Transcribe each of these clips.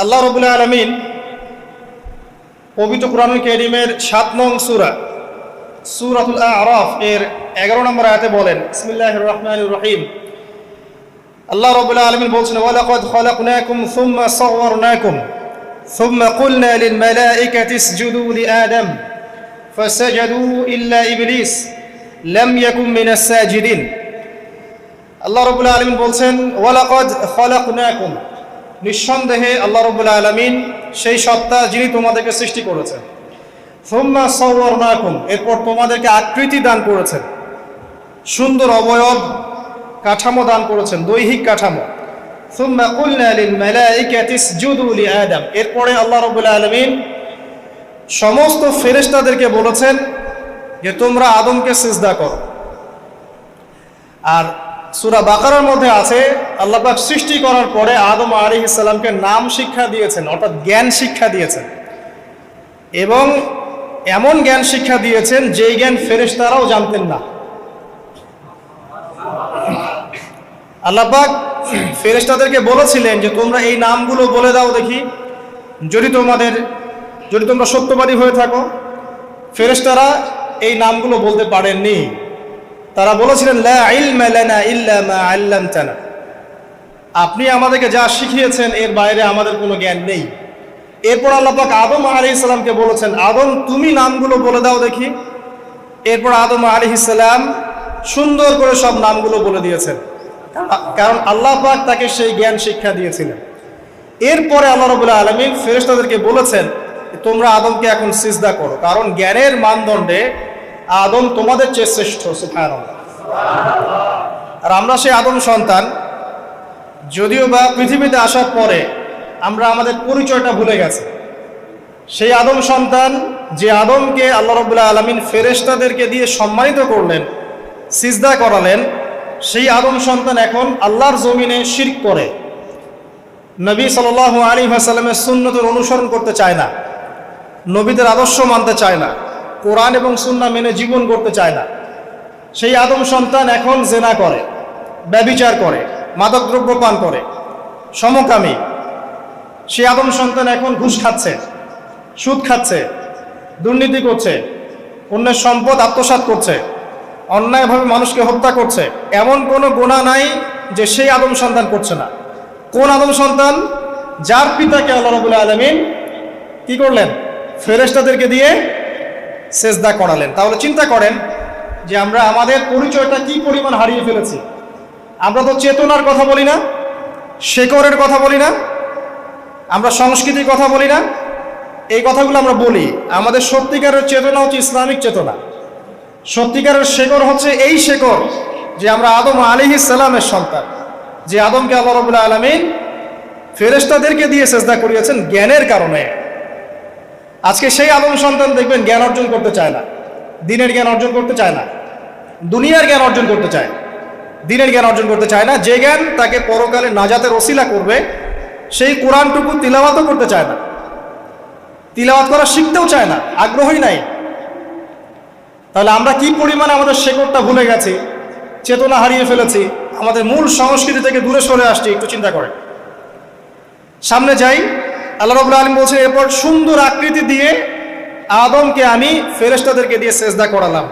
আল্লাহ রাব্বুল আলামিন পবিত্র কোরআনুল কারীমের 7 নং সূরা সূরাতুল আ'রাফ এর 11 নম্বর আয়াতে বলেন, বিসমিল্লাহির রহমানির রহিম। আল্লাহ রাব্বুল আলামিন বলছেন, ওয়ালাকাদ খালাকনাকুম সুম্মা সাওয়ারনাকুম সুম্মা কুলনা লিল মালাইকাতি ইসজুদু লিআদম ফাসাজাদু ইল্লা ইবলিস লাম ইয়াকুম মিনাস সাজিদিন। আল্লাহ রাব্বুল আলামিন বলছেন, ওয়ালাকাদ খালাকনাকুম, নিঃসন্দেহে আল্লাহ রাব্বুল আলামিন সেই সত্তা যিনি তোমাদেরকে সৃষ্টি করেছেন। সুম্মা সাওয়ারনাকুম, এরপর তোমাদেরকে আকৃতি দান করেছেন, সুন্দর অবয়ব কাঠামো দান করেছেন, দৈহিক কাঠামো। সুম্মা কুলনা লিল মালাইকাতি ইসজুদু লিআদম, এরপরে আল্লাহ রাব্বুল আলামিন সমস্ত ফেরেশতাদেরকে বলেছেন যে তোমরা আদমকে সিজদা করো। আর সূরা বাকারার মধ্যে আছে আল্লাহ পাক সৃষ্টি করার পরে আদম আলাইহিস সালামকে নাম শিক্ষা দিয়েছেন, অর্থাৎ জ্ঞান শিক্ষা দিয়েছেন, এবং এমন জ্ঞান শিক্ষা দিয়েছেন যেই জ্ঞান ফেরেশতারাও জানতেন না। আল্লাহ পাক ফেরেশতাদেরকে বলেছিলেন যে তোমরা এই নামগুলো বলে দাও দেখি, যদি তোমরা সত্যবাদী হয়ে থাকো। ফেরেশতারা এই নামগুলো বলতে পারেননি। তারা বলেছিলেন, লা ইলমা লানা ইল্লা মা আল্লামতানা, আপনি আমাদেরকে যা শিখিয়েছেন এর বাইরে আমাদের কোনো জ্ঞান নেই। এরপর আল্লাহ পাক আদম আলাইহিস সালামকে বলেছেন, আদম তুমি নামগুলো বলে দাও দেখি। এরপর আদম আলাইহিস সালাম সুন্দর করে সব নামগুলো বলে দিয়েছেন, কারণ আল্লাহ পাক তাকে সেই জ্ঞান শিক্ষা দিয়েছিলেন। এরপরে আল্লাহ রাব্বুল আলামিন ফেরেশতাদেরকে বলেছেন তোমরা আদমকে এখন সিজদা করো, কারণ জ্ঞানের মানদণ্ডে আদম তোমাদের চেয়ে শ্রেষ্ঠ। সুবহানাল্লাহ। আর আমরা সেই আদম সন্তান, যদিও বা পৃথিবীতে আসার পরে আমরা আমাদের পরিচয়টা ভুলে গেছি। সেই আদম সন্তান, যে আদমকে আল্লাহ রাব্বুল আলামিন ফেরেশতাদেরকে দিয়ে সম্মানিত করলেন, সিজদা করালেন, সেই আদম সন্তান এখন আল্লাহর জমিনে শিরক করে, নবী সাল্লাল্লাহু আলাইহি ওয়াসাল্লামের সুন্নতের অনুসরণ করতে চায় না, নবীদের আদর্শ মানতে চায় না, কোরআন এবং সুন্নাহ মেনে জীবন করতে চায় না। সেই আদম সন্তান এখন জেনা করে, ব্যভিচার করে, মাদকদ্রব্য পান করে, সমকামী। সেই আদম সন্তান এখন ঘুষ খাচ্ছে, সুদ খাচ্ছে, দুর্নীতি করছে, অন্যের সম্পদ আত্মসাৎ করছে, অন্যায়ভাবে মানুষকে হত্যা করছে। এমন কোনো গুনাহ নাই যে সেই আদম সন্তান করছে না। কোন আদম সন্তান? যার পিতাকে আল্লাহ রাব্বুল আলামিন কি করলেন? ফেরেশতাদেরকে দিয়ে সেজদা করালেন। তাহলে চিন্তা করেন যে আমরা আমাদের পরিচয়টা কি পরিমাণ হারিয়ে ফেলেছি। আমরা তো চেতনার কথা বলি না, শেকড়ের কথা বলি না, আমরা সংস্কৃতির কথা বলি না। এই কথাগুলো আমরা বলি। আমাদের সত্যিকারের চেতনা হচ্ছে ইসলামিক চেতনা। সত্যিকারের শেকড় হচ্ছে এই শেকড় যে আমরা আদম আলাইহিস সালামের সন্তান, যে আদমকে আল্লাহ রাব্বুল আলামিন ফেরেশতাদেরকে দিয়ে সেজদা করিয়েছেন জ্ঞানের কারণে। আজকে সেই আদম সন্তান দেখবেন জ্ঞান অর্জন করতে চায় না, দিনের জ্ঞান অর্জন করতে চায় না, দুনিয়ার জ্ঞান অর্জন করতে চায়, দিনের জ্ঞান অর্জন করতে চায় না। যে জ্ঞান তাকে পরকালে নাজাতের ওসিলা করবে, সেই কোরআনটুকু তিলাওয়াতও করতে চায় না, তিলাওয়াত করা শিখতেও চায় না, আগ্রহই নাই। তাহলে আমরা কি পরিমাণে আমাদের শেকড়টা ভুলে গেছি, চেতনা হারিয়ে ফেলেছি, আমাদের মূল সংস্কৃতি থেকে দূরে সরে আসছি। একটু চিন্তা করেন। সামনে যাই। আল্লাহ রাব্বুল আলামিন বলছেন, এরপর সুন্দর আকৃতি দিয়ে আদমকে আমি ফেরেশতাদেরকে দিয়ে সেজদা করালাম।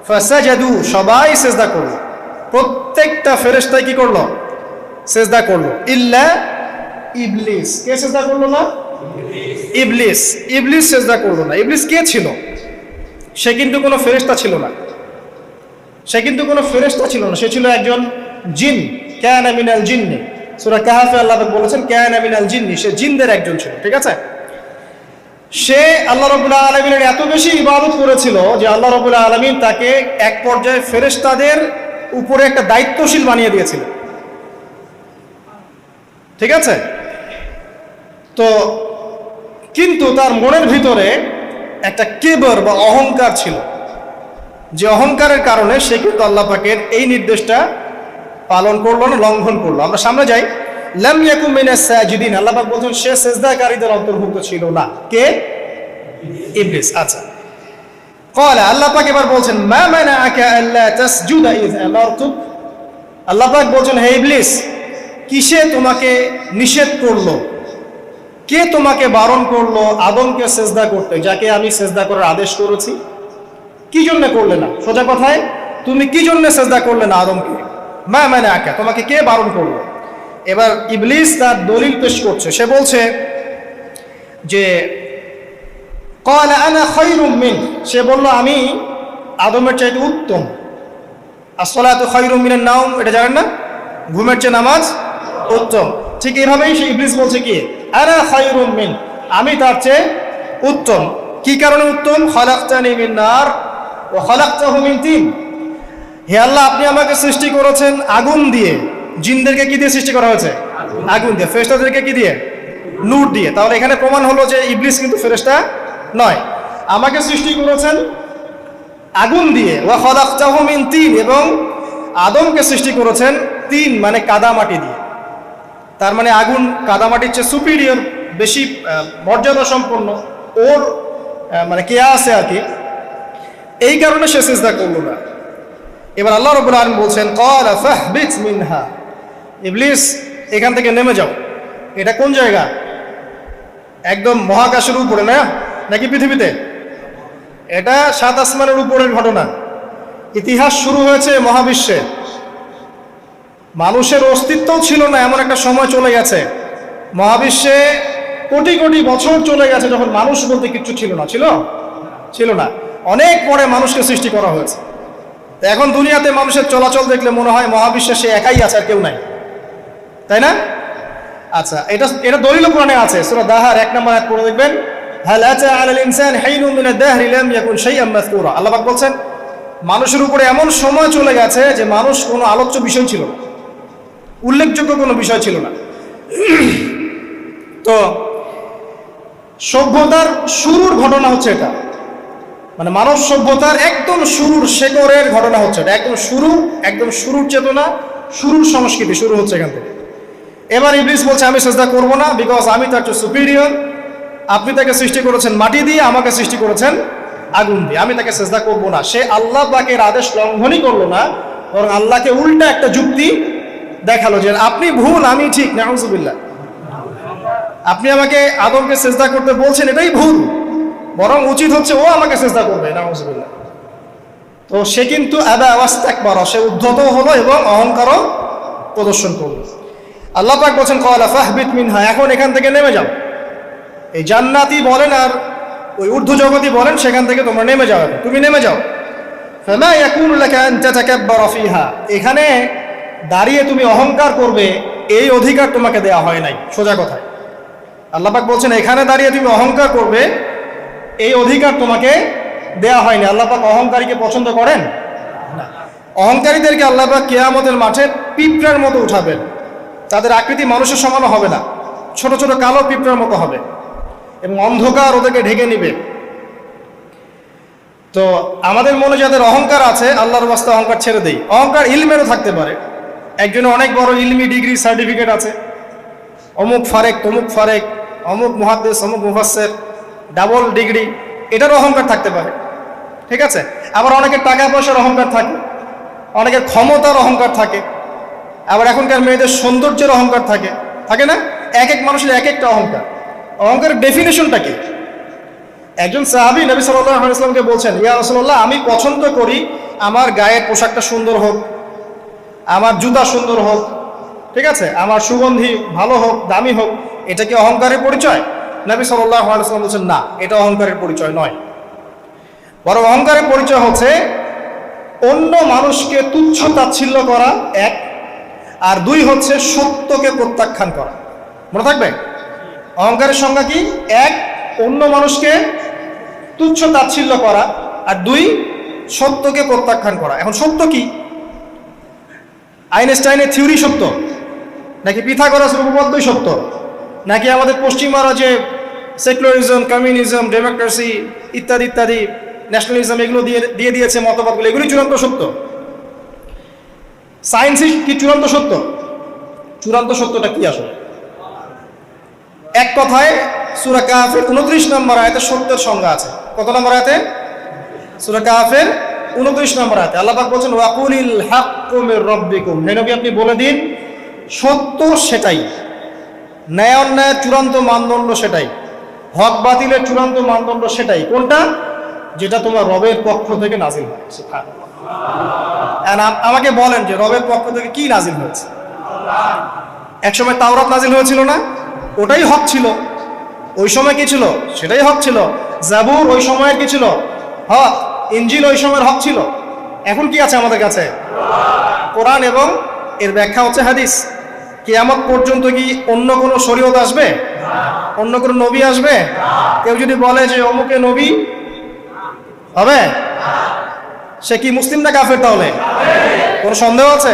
ফাসাজাদু, সবাই সেজদা করলো, প্রত্যেকটা ফেরেশতাই কি করলো? সেজদা করলো। ইল্লা ইবলিস, কে সেজদা করলো না? ইবলিস। ইবলিস সেজদা করলো না। ইবলিস কে ছিল? সে কিন্তু কোনো ফেরেশতা ছিল না। সে ছিল একজন জিন। কানা মিনাল জিন্নি, সূরা কাহফে আল্লাহ বলেছেন কানা মিনাল জিন্নি, সে জিনদের একজন ছিল। ঠিক আছে? সে আল্লাহ রাব্বুল আলামিনের এত বেশি ইবাদত করেছিল যে আল্লাহ রাব্বুল আলামিন তাকে এক পর্যায়ে ফেরেশতাদের উপরে একটা দায়িত্বশীল বানিয়ে দিয়েছিলেন। ঠিক আছে? তো কিন্তু তার মনের ভিতরে একটা কিবর বা অহংকার ছিল, যে অহংকারের কারণে সে কিন্তু আল্লাহ পাকের এই নির্দেশটা পালন করলো না, লঙ্ঘন করলো। আমরা সামনে যাই। লাম ইয়াকুম মিনাস সাজিদিন, আল্লাহ পাক বলছেন সে সিজদাকারীদের অন্তর্ভুক্ত ছিল না। কে? ইবলিস। আচ্ছা, ক্বালা, আল্লাহ পাক এবার বলছেন মা মানাআকা আল্লা তাসজুদা ইয আমারতুক, আল্লাহ পাক বলছেন হে ইবলিস, কিসে তোমাকে নিষেধ করলো কে তোমাকে বারণ করলো আদমকে সেজদা করতে, যাকে আমি সেজদা করার আদেশ করেছি? কি জন্য করলে না? সোজা কথায়, তুমি কি জন্য সেজদা করলে না আদমকে? মানে আঁকা, তোমাকে কে বারণ করলো? এবার ইবলিস তার দলিল পেশ করছে। সে বলছে যে ক্বালা আনা খায়রুম মিন, সে বলল আমি আদমের চাইতে উত্তম। আসসালাতু খায়রুম মিনান নাওম, এটা জানেন না? ঘুমের চেয়ে নামাজ উত্তম। ঠিক এইভাবেই সে ইবলিস বলছে কি আনা খায়রুম মিন, আমি তার চেয়ে উত্তম। কি কারণে উত্তম? খালাকতানি মিন নার ওয়া খালাকতাহু মিন তিন। হে আল্লাহ, আপনি আমাকে সৃষ্টি করেছেন আগুন দিয়ে। জিনদেরকে কি দিয়ে সৃষ্টি করা হয়েছে? আগুন দিয়ে। ফেরেশতাদেরকে কি দিয়ে? নূর দিয়ে। তাহলে এখানে প্রমাণ হলো যে ইবলিস কিন্তু ফেরেশতা নয়। আমাকে সৃষ্টি করেছেন আগুন দিয়ে, ওয়া খালাকতাহু মিন তিন, এবং আদমকে সৃষ্টি করেছেন তিন মানে কাদামাটি দিয়ে। তার মানে আগুন কাদামাটির চেয়ে সুপিরিয়র, বেশি মর্যাদা সম্পন্ন, ওর মানে কে আছে আর কি। এই কারণে সে সিজদা করল না। এবার আল্লাহ রাব্বুল আলামিন বলছেন ক্বালা ফাহবিত মিনহা, ইবলিস এখান থেকে নেমে যাও। এটা কোন জায়গা? একদম মহাকাশের উপরে না, নাকি পৃথিবীতে? এটা সাত আসমানের উপরের ঘটনা। ইতিহাস শুরু হয়েছে মহাবিশ্বে। মানুষের অস্তিত্বও ছিল না, এমন একটা সময় চলে গেছে। মহাবিশ্বে কোটি কোটি বছর চলে গেছে যখন মানুষ বলতে কিচ্ছু ছিল না। ছিল না। অনেক পরে মানুষকে সৃষ্টি করা হয়েছে। তো এখন দুনিয়াতে মানুষের চলাচল দেখলে মনে হয় মহাবিশ্বে সে একাই আছে, আর কেউ নাই, তাই না? আচ্ছা, এটা দলিল কোরআনে আছে। সূরা দাহার 1 নম্বর আয়াত পড়ে দেখবেন, হাল আতা আলাল ইনসান হাইনুম মিনাদ দাহরি লাম ইয়াকুন শাইআন মাযকুরা। আল্লাহ পাক বলছেন মানুষের উপরে এমন সময় চলে গেছে যে মানুষ কোনো আলোচ্য বিষয় ছিল না, উল্লেখযোগ্য কোনো বিষয় ছিল না। তো সভ্যতার শুরুর ঘটনা হচ্ছে এটা, মানে মানব সভ্যতার একদম শুরুর শেকড়ের ঘটনা হচ্ছে এটা। একদম শুরুর চেতনা, শুরুর সংস্কৃতি শুরু হচ্ছে এখান থেকে। এবার ইবলিস বলছে আমি সেজদা করব না, বিকজ আমি তার চেয়ে সুপিরিয়র। আপনি তাকে সৃষ্টি করেছেন মাটি দিয়ে, আমাকে সৃষ্টি করেছেন আগুন দিয়ে, আমি তাকে সেজদা করব না। সে আল্লাহ পাকের আদেশ লঙ্ঘনই করলো না, বরং আল্লাহকে উল্টা একটা যুক্তি দেখালো যে আপনি ভুল, আমি ঠিক। নাউজুবিল্লাহ, আপনি আমাকে আদমকে সেজদা করতে বলছেন, এটাই ভুল, বরং উচিত হচ্ছে ও আমাকে সেজদা করবে। নাউজুবিল্লাহ। তো সে কিন্তু আবা ওয়াস্তাকবার, সে উদ্ধত হলো এবং অহংকারও প্রদর্শন করলো। আল্লাহ পাক বলেন ক্বালা ফাহবিত মিনহা, এখন এখান থেকে নেমে যাও। এই জান্নাতি বলেন আর ওই ঊর্ধ্ব জগতি বলেন, সেখান থেকে তোমরা নেমে যাও, তুমি নেমে যাও। ফামা ইয়াকুনু লাকা আন তাতাকাব্বারা ফিহা, এখানে দাঁড়িয়ে তুমি অহংকার করবে এই অধিকার তোমাকে দেয়া হয় নাই। সোজা কথায় আল্লাহ পাক বলছেন এখানে দাঁড়িয়ে তুমি অহংকার করবে এই অধিকার তোমাকে দেয়া হয়নি। আল্লাহ পাক অহংকারীকে পছন্দ করেন না। অহংকারীদেরকে আল্লাহ পাক কিয়ামতের মাঠে পিঁপড়ার মতো উঠাবেন। তাদের আকৃতি মানুষের সমানও হবে না, ছোট ছোট কালো পিঁপড়ার মতো হবে, এবং অন্ধকার ওদেরকে ঢেকে নিবে। তো আমাদের মনে যাদের অহংকার আছে, আল্লাহর রাস্তা অহংকার ছেড়ে দেই। অহংকার ইলমেরও থাকতে পারে। একজনের অনেক বড় ইলমি ডিগ্রি সার্টিফিকেট আছে, অমুক ফারেক তমুক ফারেক, অমুক মুহাদ্দিস অমুক মুফাসসির, ডাবল ডিগ্রি, এটারও অহংকার থাকতে পারে, ঠিক আছে? আবার অনেকের টাকা পয়সার অহংকার থাকে, অনেকের ক্ষমতার অহংকার থাকে, আবার এখনকার মেয়েদের সৌন্দর্যের অহংকার থাকে, থাকে না? এক এক মানুষের এক একটা অহংকার। অহংকারের ডেফিনেশনটা কি? একজন সাহাবী নবী সাল্লাল্লাহু আলাইহি ওয়াসাল্লামকে বলছেন, ইয়া রাসূলুল্লাহ, আমি পছন্দ করি আমার গায়ের পোশাকটা সুন্দর হোক, আমার জুতা সুন্দর হোক, ঠিক আছে, আমার সুগন্ধি ভালো হোক, দামি হোক, এটা কি অহংকারের পরিচয়? নবী সাল্লাল্লাহু আলাইহি ওয়াসাল্লাম বলছেন না, এটা অহংকারের পরিচয় নয়। বরং অহংকারের পরিচয় হচ্ছে অন্য মানুষকে তুচ্ছ তাচ্ছিল্য করা এক, আর দুই হচ্ছে সত্যকে প্রত্যাখ্যান করা। মনে থাকবে অহংকারের সংজ্ঞা কি? এক, অন্য মানুষকে তুচ্ছ তাচ্ছিল্য করা, আর দুই, সত্যকে প্রত্যাখ্যান করা। এখন সত্য কি? আইনস্টাইনের থিওরি সত্য, নাকি পিথাগোরাসের উপপাদ্যই সত্য, নাকি আমাদের পশ্চিমারা যে সেকুলারিজম, কমিউনিজম, ডেমোক্রেসি ইত্যাদি ইত্যাদি, ন্যাশনালিজম, এগুলো দিয়ে দিয়েছে মতবাদগুলো, এগুলি চূড়ান্ত সত্য? সায়েন্সই কি চূড়ান্ত সত্য? চূড়ান্ত সত্যটা কি আসলে? এক কথায় সূরা কাহফের 29 নম্বর আয়াতে সত্যের সংজ্ঞা আছে। কত নম্বর আয়াতে? সূরা কাহফের 29 নম্বর আয়াতে আল্লাহ পাক বলেন ওয়াকুলিল হাক্কু মির রাব্বিকুম, হে নবী আপনি বলে দিন সত্য সেটাই, ন্যায় অন্যায়ের চূড়ান্ত মানদণ্ড সেটাই, হক বাতিলের চূড়ান্ত মানদণ্ড সেটাই। কোনটা? যেটা তোমার রবের পক্ষ থেকে নাজিল হয়। আমাকে বলেন যে রবের পক্ষ থেকে কি নাজিল হয়েছে? একসময় তাওরাত নাজিল হয়েছিল না? ওটাই হক ছিল। ওই সময় কি ছিল? সেটাই হক ছিল। জাবুর ওই সময়ের কি ছিল? হক। ইনজিল ওই সময়ের হক ছিল। এখন কি আছে আমাদের কাছে? কোরআন এবং এর ব্যাখ্যা হচ্ছে হাদিস। কিয়ামত পর্যন্ত কি অন্য কোনো শরীয়ত আসবে? অন্য কোনো নবী আসবে? কেউ যদি বলে যে অমুকে নবী হবে, সে কি মুসলিম না কাফের? তাহলে কোনো সন্দেহ আছে?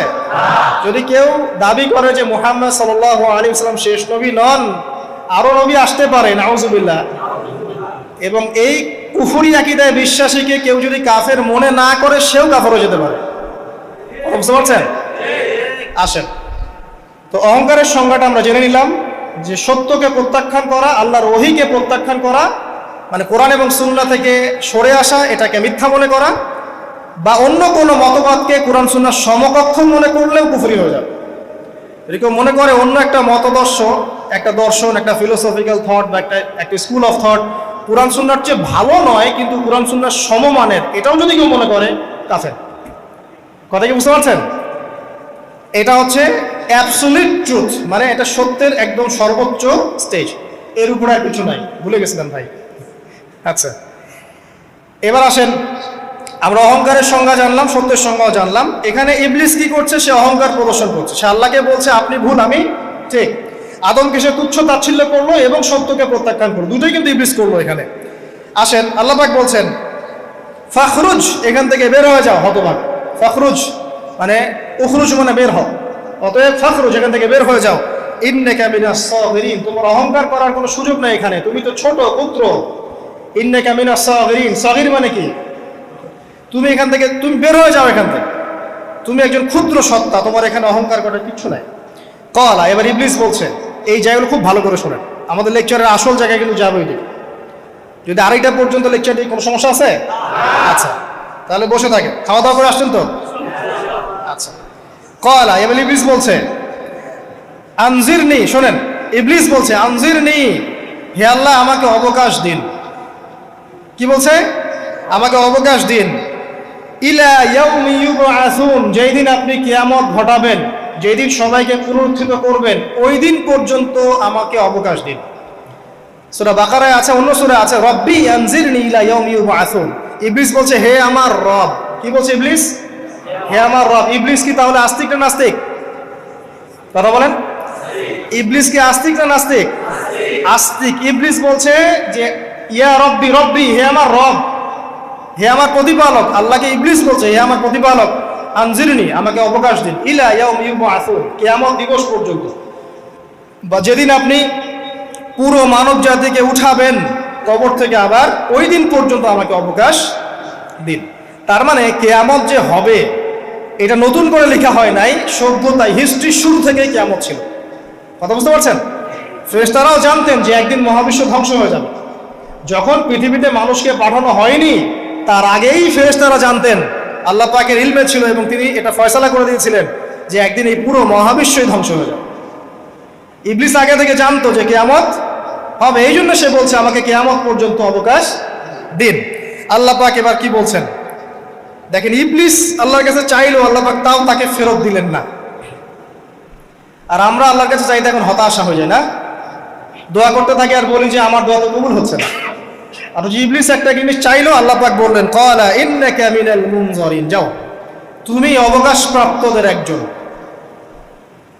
যদি কেউ দাবি করে যে মুহাম্মদ সাল্লাল্লাহু আলাইহি ওয়াসাল্লাম শেষ নবী নন, আরো নবী আসতে পারে, নাউজুবিল্লাহ, এবং এই কুফরি আকীদায় বিশ্বাসীকে কেউ যদি কাফের মনে না করে, সেও কাফের হয়ে যেতে পারে। বুঝতে পারছেন? আসেন, তো অহংকারের সংজ্ঞাটা আমরা জেনে নিলাম যে সত্যকে প্রত্যাখ্যান করা, আল্লাহর ওহীকে প্রত্যাখ্যান করা, মানে কোরআন এবং সুন্নাহ থেকে সরে আসা, এটাকে মিথ্যা মনে করা, বা অন্য কোনো মতবাদকে কোরআন সুন্নাহর সমকক্ষ মনে করলেও কুফরি হয়ে যাবে। এরকম মনে করে অন্য একটা মতদর্শ, একটা দর্শন, একটা ফিলোসফিক্যাল থট বা একটা স্কুল অফ থট কোরআন সুন্নাহর চেয়ে ভালো নয় কিন্তু কোরআন সুন্নাহর সমমানের, এটাও যদি কেউ মনে করে, কাফের। কথা কি বুঝতে পারছেন? এটা হচ্ছে অ্যাবসলিউট ট্রুথ, মানে এটা সত্যের একদম সর্বোচ্চ স্টেজ, এর উপরে আর কিছু নাই। ভুলে গেছিলেন ভাই? আচ্ছা, এবার আসেন, আমরা অহংকারের সংজ্ঞা জানলাম, সত্যের সংজ্ঞাও জানলাম। এখানে ইবলিস কি করছে? সে অহংকার প্রদর্শন করছে। সে আল্লাহকে বলছে আপনি ভুল, আমি ঠিক। আদমকে সে তুচ্ছ তাচ্ছিল্য করলো এবং সত্যকে প্রত্যাখ্যান করলো, দুটোই কিন্তু ইবলিস করলো এখানে। আসেন, আল্লাহ পাক বলছেন ফাখরুজ, এখান থেকে বের হয়ে যাও হতভাগ। ফাখরুজ মানে উখরুজ মানে বের হও, অতএব ফাখরুজ, এখান থেকে বের হয়ে যাও। ইন্নাকা মিনাস সাগিরিন, তোমার অহংকার করার কোনো সুযোগ নাই এখানে, তুমি তো ছোট পুত্র। ইন্নাকা মিনাস সাগিরিন, সাগির মানে কি? তুমি এখান থেকে, তুমি বের হয়ে যাও এখান থেকে, তুমি একজন ক্ষুদ্র সত্তা, তোমার এখানে অহংকার করার কিচ্ছু নাই। কলা, এবার ইবলিস বলছে, এই জায়গাগুলো খুব ভালো করে শোনেন, আমাদের লেকচারের আসল জায়গায় কিন্তু যাবে ওইদিকে। যদি আড়াইটা পর্যন্ত লেকচার দিই, কোনো সমস্যা আছে? আচ্ছা, তাহলে বসে থাকে, খাওয়া দাওয়া করে আসছেন তো? আচ্ছা, কলা, এবার ইবলিস বলছে আনজিরনি, শোনেন, ইবলিস বলছে আনজিরনি, হে আল্লাহ আমাকে অবকাশ দিন। কি বলছে? আমাকে অবকাশ দিন। ইলা ইয়াউমি ইউবআসুন, যেই দিন আপনি কিয়ামত ঘটাবেন, যেই দিন সবাইকে পুনরুত্থিত করবেন, ওই দিন পর্যন্ত আমাকে অবকাশ দিন। সূরা বাকারায় আছে, অন্য সূরায় আছে রব্বি আনজিরনি ইলা ইয়াউমি ইউবআসুন। ইবলিস বলছে হে আমার রব। কি বলছে ইবলিস? হে আমার রব। ইবলিস কি তাহলে আস্তিক না নাস্তিক? কথা বলেন, ইবলিস কি আস্তিক না নাস্তিক? আস্তিক। ইবলিস বলছে যে ইয়া রব্বি, রব্বি, হে আমার রব, হে আমার প্রতিপালক। আল্লাহকে ইবলিস বলছে হে আমার প্রতিপালক, আনজিরনি, আমাকে অবকাশ দিন, ইলা ইয়াউমি ইউবআসুন, কিয়ামত দিবস পর্যন্ত, বা যেদিন আপনি পুরো মানব জাতিকে উঠাবেন কবর থেকে, আবার ওই দিন পর্যন্ত আমাকে অবকাশ দিন। তার মানে কিয়ামত যে হবে এটা নতুন করে লেখা হয় নাই, সভ্যতায় হিস্ট্রির শুরু থেকেই কিয়ামত ছিল। কথা বুঝতে পারছেন? ফেরেশতারাও জানতেন যে একদিন মহাবিশ্ব ধ্বংস হয়ে যাবে। যখন পৃথিবীতে মানুষকে পাঠানো হয়নি তার আগেই ফেরেশতারা জানতেন, আল্লাহ পাকের ইলমে ছিল এবং তিনি এটা ফয়সালা করে দিয়েছিলেন যে একদিন এই পুরো মহাবিশ্বই ধ্বংস হয়ে যাবে। ইবলিস আগে থেকে জানতো যে কিয়ামত হবে, এই জন্য সে বলছে আমাকে কিয়ামত পর্যন্ত অবকাশ দিন। আল্লাহ পাক এবার কি বলছেন দেখেন, ইবলিস আল্লাহর কাছে চাইলো, আল্লাহ পাক তাও তাকে ফেরত দিলেন না। আর আমরা আল্লাহর কাছে চাইতে এখন হতাশা হয়ে যায় না, দোয়া করতে থাকি আর বলি যে আমার দোয়া তো কবুল হচ্ছে না। আর ইবলিস একটা জিনিস চাইলো, আল্লাহ পাক বললেন ক্বালা ইন্নাকা মিনাল মুনজারিন, যাও তুমি অবকাশপ্রাপ্তদের একজন,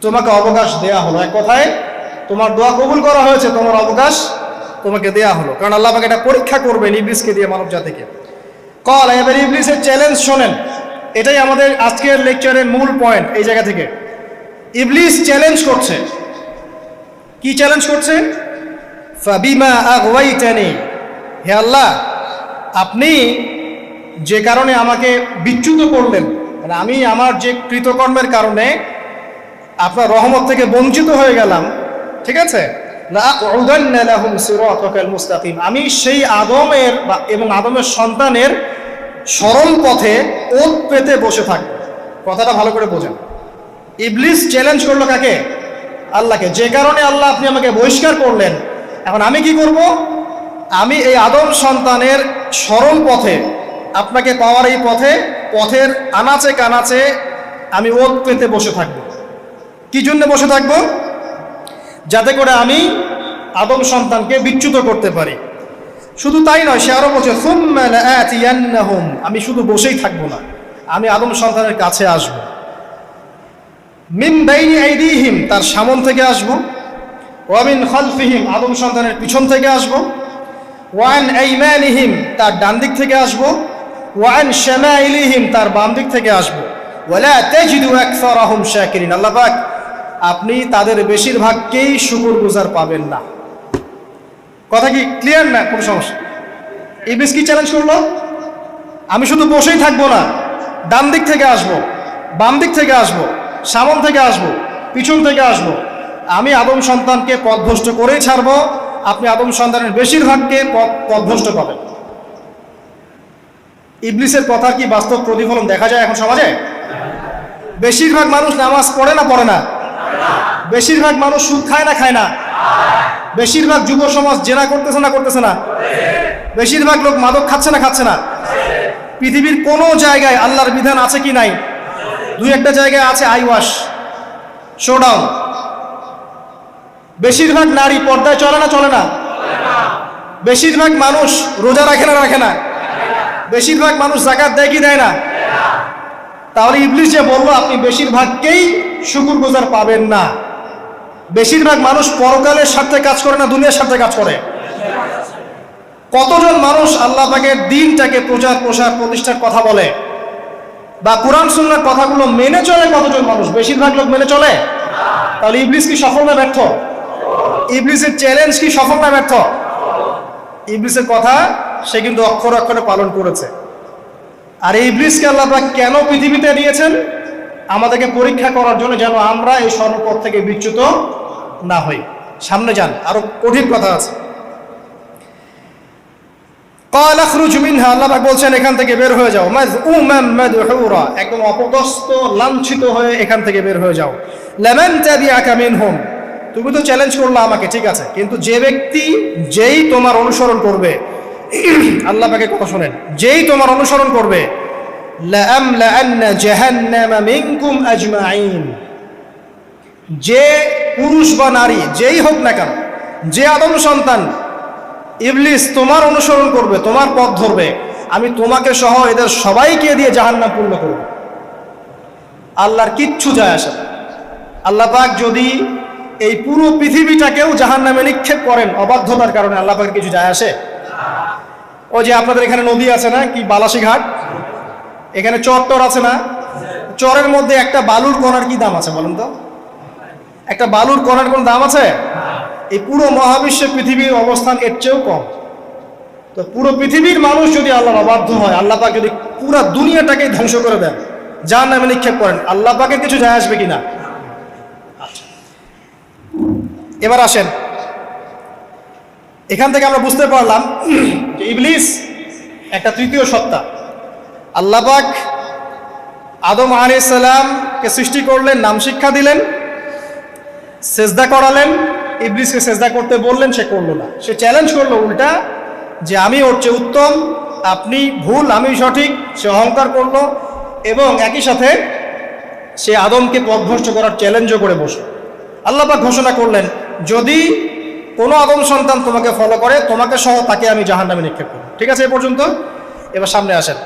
তোমাকে অবকাশ দেয়া হলো। এক কথায় তোমার দোয়া কবুল করা হয়েছে, তোমার অবকাশ তোমাকে দেয়া হলো, কারণ আল্লাহ পাক এটা পরীক্ষা করবেন ইবলিসকে দিয়ে, মানব জাতিকে। ক্বালা, এবার ইবলিসের চ্যালেঞ্জ শোনেন, এটাই আমাদের আজকের লেকচারের মূল পয়েন্ট। এই জায়গা থেকে ইবলিস চ্যালেঞ্জ করছে। কি চ্যালেঞ্জ করছে? ফাবিমা আগওয়াইতানি, হে আল্লাহ আপনি যে কারণে আমাকে বিচ্যুত করলেন, মানে আমি আমার যে কৃতকর্মের কারণে আপনার রহমত থেকে বঞ্চিত হয়ে গেলাম, ঠিক আছে, লাআকুদান্না লাহুম সিরাতাকাল মুস্তাকিম, আমি সেই আদমের এবং আদমের সন্তানের সরল পথে ওত পেতে বসে থাকব। কথাটা ভালো করে বোঝেন। ইবলিস চ্যালেঞ্জ করলো কাকে? আল্লাহকে, যে কারণে আল্লাহ আপনি আমাকে বহিষ্কার করলেন। এখন আমি কি করব? আমি এই আদম সন্তানের সরল পথে, আপনাকে পাওয়ার এই পথের আনাচে কানাচে আমি ওত পেতে বসে থাকব। কি জন্য বসে থাকব? যাতে করে আমি আদম সন্তানকে বিচ্যুত করতে পারি। শুধু তাই নয়, সে আরো বলছে সুম্মা লাআতিয়ান্নাহুম, আমি শুধু বসেই থাকবো না, আমি আদম সন্তানের কাছে আসব। মিন বাইনি আইদিহিম, তার সামন থেকে আসব। ওয়া মিন খালফিহিম, আদম সন্তানের পিছন থেকে আসব। ওয়া আন আইমানিহিম, তার ডান দিক থেকে আসব। ওয়া আন শামাইলিহিম, তার বাম দিক থেকে আসব। ওয়ালা তাজিদু আকসারাহুম শাকিরিন, আল্লাহ পাক আপনি তাদের বেশিরভাগকেই শুকরগুজার পাবেন না। কথা কি ক্লিয়ার না? কোনো সমস্যা? ইবলিস কি চ্যালেঞ্জ করলো? আমি শুধু বসেই থাকবো না, ডান দিক থেকে আসব, বাম দিক থেকে আসব, সামন থেকে আসব, পিছন থেকে আসব। আমি আদম সন্তানকে পথভ্রষ্ট করেই ছাড়বো, আপনি আদম সন্তানের বেশিরভাগকে পথভ্রষ্ট পাবেন। ইবলিসের কথা কি বাস্তব প্রতিফলন দেখা যায় এখন সমাজে? বেশিরভাগ মানুষ নামাজ পড়ে না পড়ে না? বেশিরভাগ মানুষ সুদ খায় না খায় না? বেশিরভাগ যুব সমাজ জেনা করতেছে না করতেছে না? বেশিরভাগ লোক মাদক খাচ্ছে না খাচ্ছে না? পৃথিবীর কোনো জায়গায় আল্লাহর বিধান আছে কি নাই? দুই একটা জায়গায় আছে আই ওয়াশ, শোডাউন। বেশিরভাগ নারী পর্দায় চলে না চলে না? বেশিরভাগ মানুষ রোজা রাখে না রাখে না? বেশিরভাগ মানুষ যাকাত দেয় কি দেয় না? তাহলে ইবলিস যে বললো আপনি বেশিরভাগকেই শুকরগুজার পাবেন না। বেশিরভাগ মানুষ পরকালের স্বার্থে কাজ করে না দুনিয়ার স্বার্থে কাজ করে? কতজন মানুষ আল্লাহ পাকের দ্বীনটাকে প্রচার প্রসার প্রতিষ্ঠার কথা বলে বা কোরআন সুন্নাহর কথাগুলো মেনে চলে? কতজন মানুষ? বেশিরভাগ লোক মেনে চলে। তাহলে ইবলিস কি সফল না ব্যর্থ? ইবলিসের চ্যালেঞ্জ কি সফল না ব্যর্থ? ইবলিসের কথা সে কিন্তু অক্ষরে অক্ষরে পালন করেছে। আর এই ইবলিসকে আল্লাহ পাক কেন পৃথিবীতে দিয়েছেন? আমাদেরকে পরীক্ষা করার জন্য, যেন আমরা এই সর্বপথ থেকে বিচ্যুত না হই। সামনে যান, আরো কঠিন কথা আছে। ক্বালা খরুজ মিনহা, আল্লাহ পাক বলছেন এখান থেকে বের হয়ে যাও। মাযউমান মাদহুরা, একদম অপদস্থ লাঞ্ছিত হয়ে এখান থেকে বের হয়ে যাও। লামান তাবিআকা মিনহুম, তুমি তো চ্যালেঞ্জ করলা আমাকে, ঠিক আছে, কিন্তু যে ব্যক্তি যেই তোমার অনুসরণ করবে, আল্লাহ পাকের কথা শোনেন, যেই তোমার অনুসরণ করবে, লাআমলাআন্না জাহান্নামা মিনকুম আজমাইন, যে পুরুষ বা নারী যেই হোক না কেন, যে আদম সন্তান ইবলিস তোমার অনুসরণ করবে, তোমার পথ ধরবে, আমি তোমাকে সহ এদের সবাইকে দিয়ে জাহান্নাম পূর্ণ করব। আল্লাহর কিচ্ছু যায় আসে না। আল্লাহ পাক যদি এই পুরো পৃথিবীটাকেও জাহান্নামে নিক্ষেপ করেন অবাধ্যতার কারণে, আল্লাহ পাকের কিছু যায় আসে? ওই যে আপনাদের এখানে নদী আছে না, কি বালাসী ঘাট, এখানে চর আছে না? চরের মধ্যে একটা বালুর কণার কি দাম আছে বলেন তো? একটা বালুর কণার কোন দাম আছে? এই পুরো মহাবিশ্বে পৃথিবীর অবস্থান এর চেয়েও কম। তো পুরো পৃথিবীর মানুষ যদি আল্লাহর অবাধ্য হয়, আল্লাহ পাক যদি পুরো দুনিয়াটাকে ধ্বংস করে দেন, জাহান্নামে নিক্ষেপ করেন, আল্লাহ পাকের কিছু যায় আসবে কিনা? আচ্ছা, এবার আসেন, এখান থেকে আমরা বুঝতে পারলাম যে ইবলিস একটা তৃতীয় সত্তা। আল্লাহ পাক আদম আলাইহিস সালামকে সৃষ্টি করলেন, নাম শিক্ষা দিলেন, সেজদা করালেন, ইবলিসকে সেজদা করতে বললেন, সে করলো না। সে চ্যালেঞ্জ করলো উল্টা, যে আমি ওর চেয়ে উত্তম, আপনি ভুল আমি সঠিক। সে অহংকার করলো এবং একই সাথে সে আদমকে পথভ্রষ্ট করার চ্যালেঞ্জও করে বসল। আল্লাহ পাক ঘোষণা করলেন, যদি কোনো আদম সন্তান তোমাকে ফলো করে, তোমাকে সহ তাকে আমি জাহান্নামে নিক্ষেপ করব। ঠিক আছে, এ পর্যন্ত। এবার সামনে আসেন।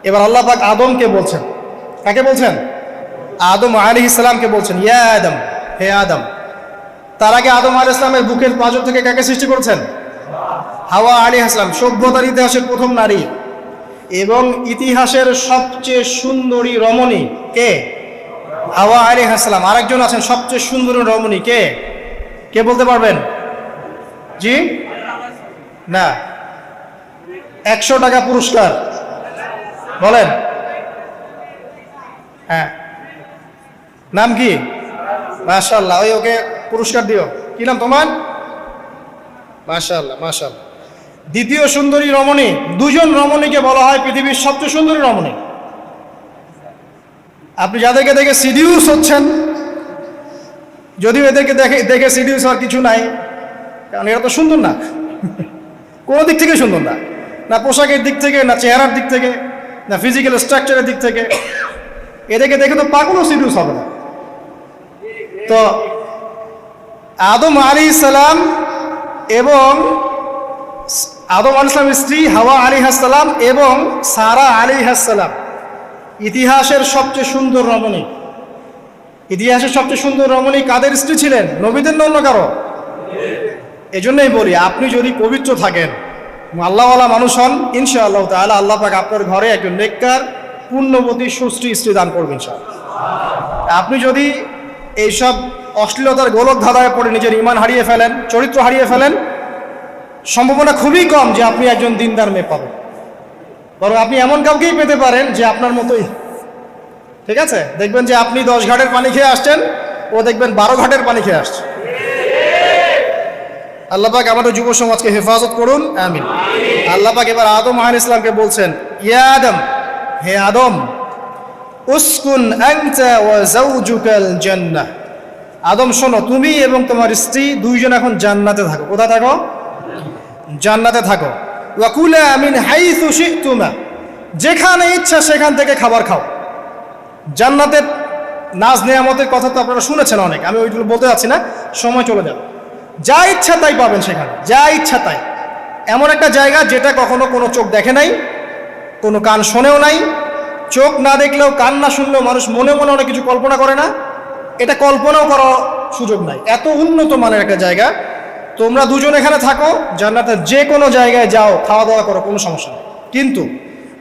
এবার আল্লাহ পাক আদমকে বলছেন, কাকে বলছেন? আদম আলাইহিস সালামকে বলছেন, ইয়া আদম, হে আদম। তার আগে আদম আলাইহিস সালামের বুকের পাঁজর থেকে কাকে সৃষ্টি করেছেন? হাওয়া আলাইহিস সালাম, সভ্যতার ইতিহাসের প্রথম নারী এবং ইতিহাসের সবচেয়ে সুন্দরী রমণী কে? হাওয়া আলাইহিস সালাম। আরেকজন আছেন সবচেয়ে সুন্দরী রমণী, কে? কে বলতে পারবেন? জি না, 100 টাকা পুরস্কার বলেন। হ্যাঁ, নাম কি? মাশাআল্লাহ, ওই ওকে পুরস্কার দিও। কি নাম তোমার? মাশাআল্লাহ মাশাআল্লাহ। দ্বিতীয় সুন্দরী রমণী, দুজন রমণীকে বলা হয় পৃথিবীর সবচেয়ে সুন্দরী রমণী। আপনি যাদেরকে দেখে সিডিউস হচ্ছেন, যদিও এদেরকে দেখে সিডিউস হওয়ার কিছু নাই, কারণ এরা তো সুন্দর না, কোনো দিক থেকে সুন্দর না, না পোশাকের দিক থেকে, না চেহারার দিক থেকে, না ফিজিক্যাল স্ট্রাকচারের দিক থেকে। এদেরকে দেখে তো পাগলও সিডিউস হবে না। তো আদম আলাইহিস সালাম এবং আদম আলাইহিস সালামের স্ত্রী হাওয়া আলাইহিস সালাম এবং সারা আলাইহিস সালাম ইতিহাসের সবচেয়ে সুন্দর রমণী। ইতিহাসের সবচেয়ে সুন্দর রমণী কাদের স্ত্রী ছিলেন? নবীদের না অন্য কারো? এজন্যই বলি, আপনি যদি পবিত্র থাকেন, আল্লাহওয়ালা মানুষ হন, ইনশাআল্লাহ তাআলা আল্লাহ পাক আপনার ঘরে একজন নেককার পুণ্যবতী সুষ্ঠী স্ত্রী দান করবেন ইনশাআল্লাহ। আপনি যদি এইসব অশ্লীলতার গোলক ধাঁধায় পড়ে নিজের ঈমান হারিয়ে ফেলেন, চরিত্র হারিয়ে ফেলেন, সম্ভাবনা খুবই কম যে আপনি একজন দিনদার মেয়ে পাবেন। বরং আপনি এমন কাউকেই পেতে পারেন যে আপনার মতোই, ঠিক আছে? দেখবেন যে আপনি 10 ঘাটের পানি খেয়ে আসছেন, ও দেখবেন 12 ঘাটের পানি খেয়ে আসছে। আল্লাহ পাক আমাদের যুব সমাজকে হেফাজত করুন, আমিন। আল্লাহ পাক এবার আদম আলাইহিস সালামকে বলছেন, ইয়া আদম, হে আদম, উসকুন আনতা ওয়া যাওজুকাল জান্নাহ। আদম শোনো, তুমি এবং তোমার স্ত্রী দুইজন এখন জান্নাতে থাকো। কোথায় থাকো? জান্নাতে থাকো। ওয়া কুলা মিন হাইসু শি'তুমা, যেখানে ইচ্ছা সেখান থেকে খাবার খাও। জান্নাতের নাজ নেয়ামতের কথা তো আপনারা শুনেছেন অনেক, আমি ওইগুলো বলতে যাচ্ছি না, সময় চলে যাবে। যা ইচ্ছা তাই পাবেন সেখানে, যা ইচ্ছা তাই। এমন একটা জায়গা যেটা কখনো কোনো চোখ দেখে নাই, কোনো কান শোনেও নাই। চোখ না দেখলেও, কান না শুনলেও মানুষ মনে মনে অনেক কিছু কল্পনা করে না, এটা কল্পনাও করার সুযোগ নাই। এত উন্নত মানের একটা জায়গা। তোমরা দুজন এখানে থাকো, জান্নাতের যে কোনো জায়গায় যাও, খাওয়া দাওয়া করো, কোনো সমস্যা নেই। কিন্তু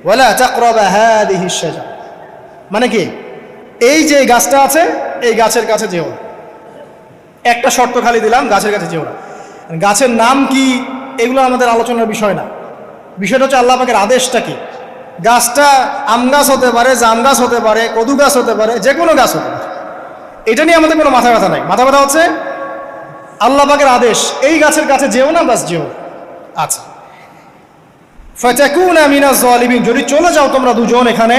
ওয়ালা তাকরাবা হাদিহিশ শাজারা, মানে কি, এই যে গাছটা আছে, এই গাছের কাছে যেও না। একটা শর্ত খালি দিলাম, গাছের কাছে যেও না। গাছের নাম কি এগুলো আমাদের আলোচনার বিষয় না। বিষয়টা হচ্ছে আল্লাহ পাকের আদেশটা কি। গাছটা আম গাছ হতে পারে, জাম গাছ হতে পারে, কদু গাছ হতে পারে, যে কোনো গাছ হতে পারে। এটা নিয়ে আমাদের কোনো মাথা ব্যথা নাই। মাথা ব্যথা হচ্ছে আল্লাহ পাকের আদেশ, এই গাছের কাছে যেও না, বাস যেও। আচ্ছা, ফাতাকুনা মিনাজ জালিমিন, যদি চলে যাও তোমরা দুজন এখানে,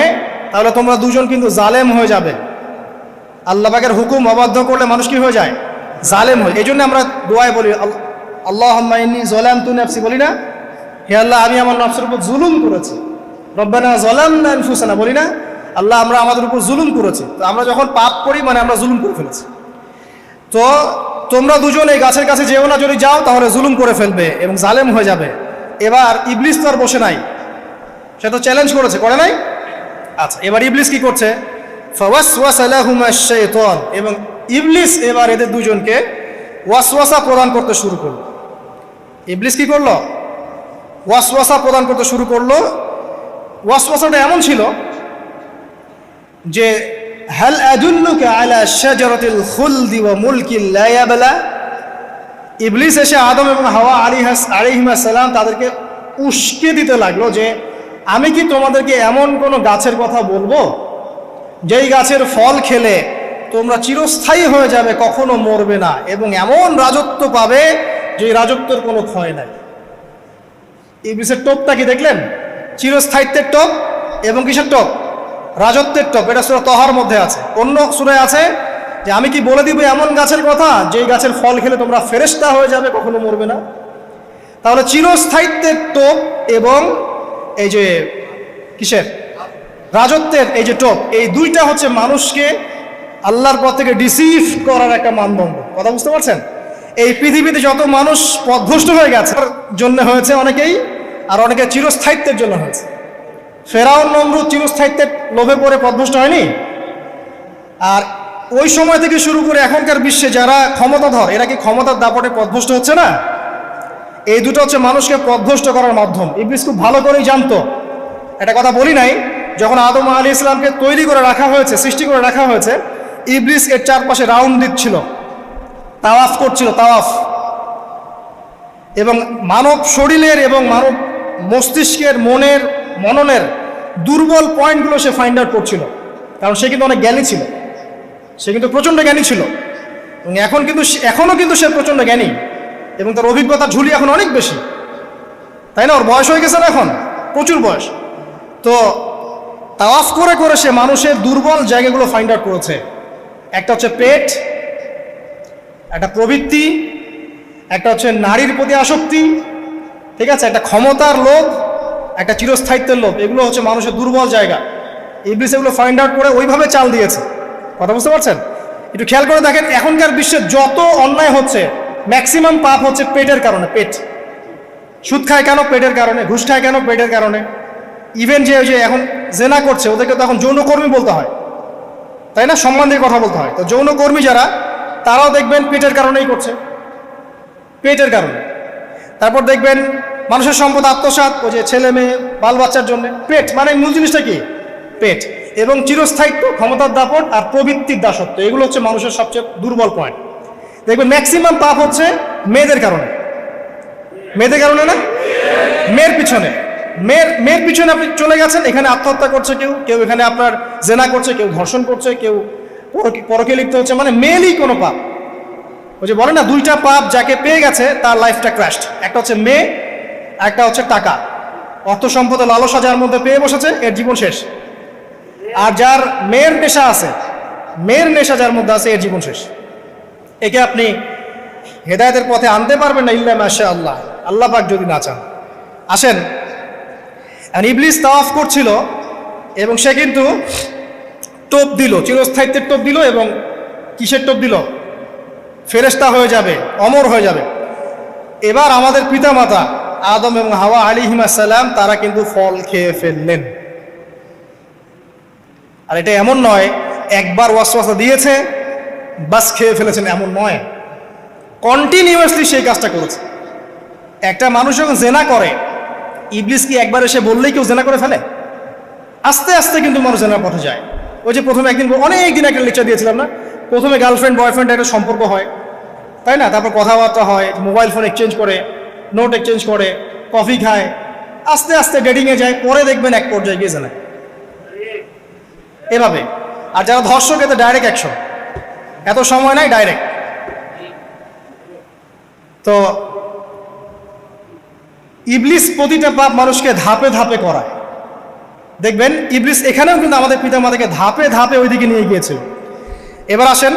তাহলে তোমরা দুজন কিন্তু জালেম হয়ে যাবে। আল্লাহ পাকের হুকুম অবাধ্য করলে মানুষ কি হয়ে যায়? জালেম হয়। এই জন্য আমরা দোয়ায় বলি, আল্লাহুম্মা ইন্নী যালামতু নাফসি, বলি না? হে আল্লাহ, আমি আমার নফসের উপর জুলুম করেছি। রব্বানা যালামনা আনফুসানা, বলি না? আল্লাহ, আমরা আমাদের উপর জুলুম করেছি। তো আমরা যখন পাপ করি, মানে আমরা জুলুম করে ফেলেছি। তো তোমরা দুজন এই গাছের কাছে যেও না, যদি যাও তাহলে জুলুম করে ফেলবে এবং জালেম হয়ে যাবে। এবার ইবলিস তো আর বসে নাই, সে তো চ্যালেঞ্জ করেছে, করে নাই? আচ্ছা, এবার ইবলিস কি করছে? ফাওয়াসওয়াসা লাহুমা শাইতান, এবং ইবলিস এবার এদের দুজনকে ওয়াসওয়াসা প্রদান করতে শুরু করলো। ইবলিস কি করলো? ওয়াসওয়াসা প্রদান করতে শুরু করলো। ওয়াসওয়াসাটা এমন ছিল যে, হাল আদুল্লুকা আলা শাজারাতিল খুলদি ওয়া মুলকিন লা ইয়াবলা। ইবলিস এসে আদম এবং হাওয়া আলাইহিস সালাম তাদেরকে উস্কে দিতে লাগলো যে, আমি কি তোমাদেরকে এমন কোনো গাছের কথা বলবো যেই গাছের ফল খেলে তোমরা চিরস্থায়ী হয়ে যাবে, কখনো মরবে না, এবং এমন রাজত্ব পাবে যে রাজত্বের কোনো ক্ষয় নাই। ইবলিসের টোপটা কি দেখলেন? চিরস্থায়িত্বের টোপ এবং কিসের টোপ? রাজত্বের টোপ। এটা সূরা তহার মধ্যে আছে। অন্য সূরায় আছে যে, আমি কি বলে দিব এমন গাছের কথা যেই গাছের ফল খেলে তোমরা ফেরেশতা হয়ে যাবে, কখনো মরবে না। তাহলে চিরস্থায়িত্বের টোপ এবং এই যে কিসের? রাজত্বের এই যে টোপ, এই দুইটা হচ্ছে মানুষকে আল্লাহর পথ থেকে ডিসিভ করার একটা মানদণ্ড। কথা বুঝতে পারছেন? এই পৃথিবীতে যত মানুষ পথভ্রষ্ট হয়ে গেছে জন্য হয়েছে অনেকেই, আর অনেকে চিরস্থায়িত্বের জন্য হয়েছে। ফেরাউন নমরুদ চিরস্থায়িত্বের লোভে পড়ে পথভ্রষ্ট হয়নি? আর ওই সময় থেকে শুরু করে এখনকার বিশ্বে যারা ক্ষমতাধর, এরা কি ক্ষমতার দাপটে পথভ্রষ্ট হচ্ছে না? এই দুটো হচ্ছে মানুষকে পথভ্রষ্ট করার মাধ্যম। ইবলিস খুব ভালো করেই জানতো। একটা কথা বলি নাই, যখন আদম আলাইহিস সালামকে তৈরি করে রাখা হয়েছে, সৃষ্টি করে রাখা হয়েছে, ইবলিস এর চারপাশে রাউন্ড দিচ্ছিল, তাওয়াফ করছিল, তাওয়াফ। এবং মানব শরীরের এবং মানব মস্তিষ্কের, মননের দুর্বল পয়েন্টগুলো সে ফাইন্ড আউট করছিল। কারণ সে কিন্তু অনেক জ্ঞানী ছিল, সে কিন্তু প্রচণ্ড জ্ঞানী ছিল, এবং এখনও কিন্তু সে প্রচণ্ড জ্ঞানী, এবং তার অভিজ্ঞতার ঝুলি এখন অনেক বেশি, তাই না? ওর বয়স হয়ে গেছে না, এখন প্রচুর বয়স। তো তাওয়াফ করে করে সে মানুষের দুর্বল জায়গাগুলো ফাইন্ড আউট করেছে। একটা হচ্ছে পেট, একটা প্রবৃত্তি, একটা হচ্ছে নারীর প্রতি আসক্তি, ঠিক আছে, একটা ক্ষমতার লোভ, একটা চিরস্থায়িত্বের লোভ। এগুলো হচ্ছে মানুষের দুর্বল জায়গা। ইবলিস এগুলো ফাইন্ড আউট করে ওইভাবে চাল দিয়েছে। কথা বুঝতে পারছেন? একটু খেয়াল করে দেখেন, এখনকার বিশ্বে যত অন্যায় হচ্ছে ম্যাক্সিমাম পাপ হচ্ছে পেটের কারণে। পেট। সুদ খায় কেন? পেটের কারণে। ঘুষ খায় কেন? পেটের কারণে। ইভেন যে এখন জেনা করছে ওদেরকে তো এখন যৌনকর্মী বলতে হয়, তাই না? সম্মান দিয়ে কথা বলতে হয়। তো যৌনকর্মী যারা, তারাও দেখবেন পেটের কারণেই করছে, পেটের কারণে। তারপর দেখবেন মানুষের সম্পদ আত্মসাৎ, ওই যে ছেলে মেয়ে বাল বাচ্চার জন্য। পেট মানে মূল জিনিসটা কি? পেট। এবং চিরস্থায়িত্ব, ক্ষমতার দাপট আর প্রবৃত্তির দাসত্ব, এগুলো হচ্ছে মানুষের সবচেয়ে দুর্বল পয়েন্ট। দেখবেন ম্যাক্সিমাম পাপ হচ্ছে মেয়েদের কারণে। মেয়েদের কারণে না? মেয়ের পিছনে। মেয়ের পিছনে আপনি চলে গেছেন, এখানে আত্মহত্যা করছে কেউ, কেউ এখানে আপনার জেনা করছে, কেউ ধর্ষণ করছে, কেউ পরকে লিপ্ত হচ্ছে। মানে মেয়েরই কোনো পাপ। ওই যে বলে না, দুইটা পাপ যাকে পেয়ে গেছে তার লাইফটা ক্র্যাশড। একটা হচ্ছে মেয়ে, একটা হচ্ছে টাকা। অর্থ সম্পদের লালসা যার মধ্যে পেয়ে বসেছে, এর জীবন শেষ। আর যার মেয়ের নেশা আছে, মেয়ের নেশা যার মধ্যে আছে, এর জীবন শেষ। একে আপনি হেদায়েতের পথে আনতে পারবেন না ইল্লা মাশা আল্লাহ, আল্লাহ পাক যদি না চান। আসেন, ইবলিস তাওয়াফ করছিল এবং সে কিন্তু টোপ দিল, চিরস্থায়িত্বের টোপ দিল। এবং কিসের টোপ দিল? ফেরেশতা হয়ে যাবে, অমর হয়ে যাবে। এবার আমাদের পিতামাতা আদম এবং হাওয়া আলাইহিস সালাম তারা কিন্তু ফল খেয়ে ফেললেন। আর এটা এমন নয় একবার ওয়াসওয়াসা দিয়েছে বাস খেয়ে ফেলেছেন, এমন নয়। কন্টিনিউয়াসলি সেই কাজটা করেছে। একটা মানুষ যখন জেনা করে, ইবলিস কি একবার এসে বললেই কেউ জেনা করে ফেলে? আস্তে আস্তে কিন্তু মানুষ জেনার পথে যায়। ওই যে প্রথমে একদিন, অনেক দিন একটা লেকচার দিয়েছিলাম না, প্রথমে গার্লফ্রেন্ড বয়ফ্রেন্ড একটা সম্পর্ক হয়, তাই না? তারপর কথাবার্তা হয়, মোবাইল ফোন এক্সচেঞ্জ করে, নোট এক্সচেঞ্জ করে, কফি খায়, আস্তে আস্তে ডেটিংয়ে যায়, পরে দেখবেন এক পর্যায়ে গিয়ে জেনায়। এভাবে। আর যারা ধর্ষক, এতে ডাইরেক্ট অ্যাকশন, এত সময় নাই, ডাইরেক্ট। তো ইবলিস প্রতিটা পাপ মানুষকে ধাপে ধাপে করায়। দেখবেন ইবলিস এখানেও কিন্তু আমাদের পিতামাতাকে ধাপে ধাপে ওইদিকে নিয়ে গিয়েছিল। এবার আসেন,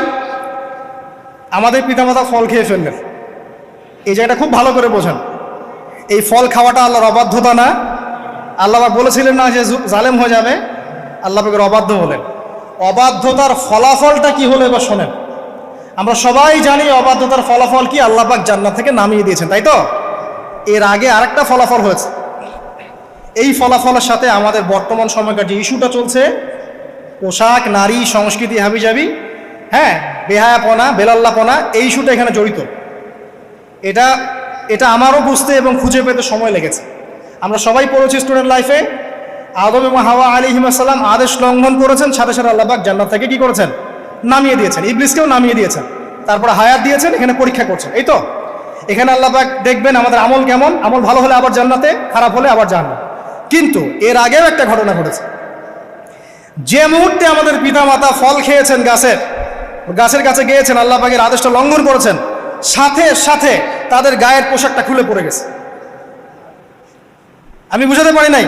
আমাদের পিতামাতা ফল খেয়ে ফেললেন, এই জায়গাটা খুব ভালো করে বোঝেন। এই ফল খাওয়াটা আল্লাহর অবাধ্যতা না? আল্লাহ বলেছিলেন না যে জালেম হয়ে যাবে? আল্লাহ পাকের অবাধ্য হলেন। অবাধ্যতার ফলাফলটা কি হলো এবার শোনেন। আমরা সবাই জানি অবাধ্যতার ফলাফল কি, আল্লাহ পাক জান্নাত থেকে নামিয়ে দিয়েছেন, তাই তো? এর আগে আরেকটা ফলাফল হয়েছে। এই ফলাফলের সাথে আমাদের বর্তমান সময়কার যে ইস্যুটা চলছে, পোশাক, নারী, সংস্কৃতি, হাবিজাবি, হ্যাঁ, বেহায়াপনা, বেলাল্লাপনা, এই ইস্যুটা এখানে জড়িত। এটা আমারও বুঝতে এবং খুঁজে পেতে সময় লেগেছে। আমরা সবাই পড়েছি স্টুডেন্ট লাইফে, আদম এবং হাওয়া আলাইহিস সালাম আদেশ লঙ্ঘন করেছেন, সাথে সাথে আল্লাহ পাক জান্নাত থেকে কি করেছেন? নামিয়ে দিয়েছেন। ইবলিসকেও নামিয়ে দিয়েছেন, তারপরে হায়াত দিয়েছেন, এখানে পরীক্ষা করছেন, এই তো। এখানে আল্লাহ পাক দেখবেন আমাদের আমল কেমন, আমল ভালো হলে আবার জান্নাতে, খারাপ হলে আবার জাহান্নাম। কিন্তু এর আগেও একটা ঘটনা ঘটেছে। যে মুহূর্তে আমাদের পিতামাতা ফল খেয়েছেন গাছের কাছে গিয়েছেন, আল্লাহ পাকের আদেশটা লঙ্ঘন করেছেন, সাথে সাথে তাদের গায়ের পোশাকটা খুলে পড়ে গেছে। আমি বুঝাতে পারি নাই?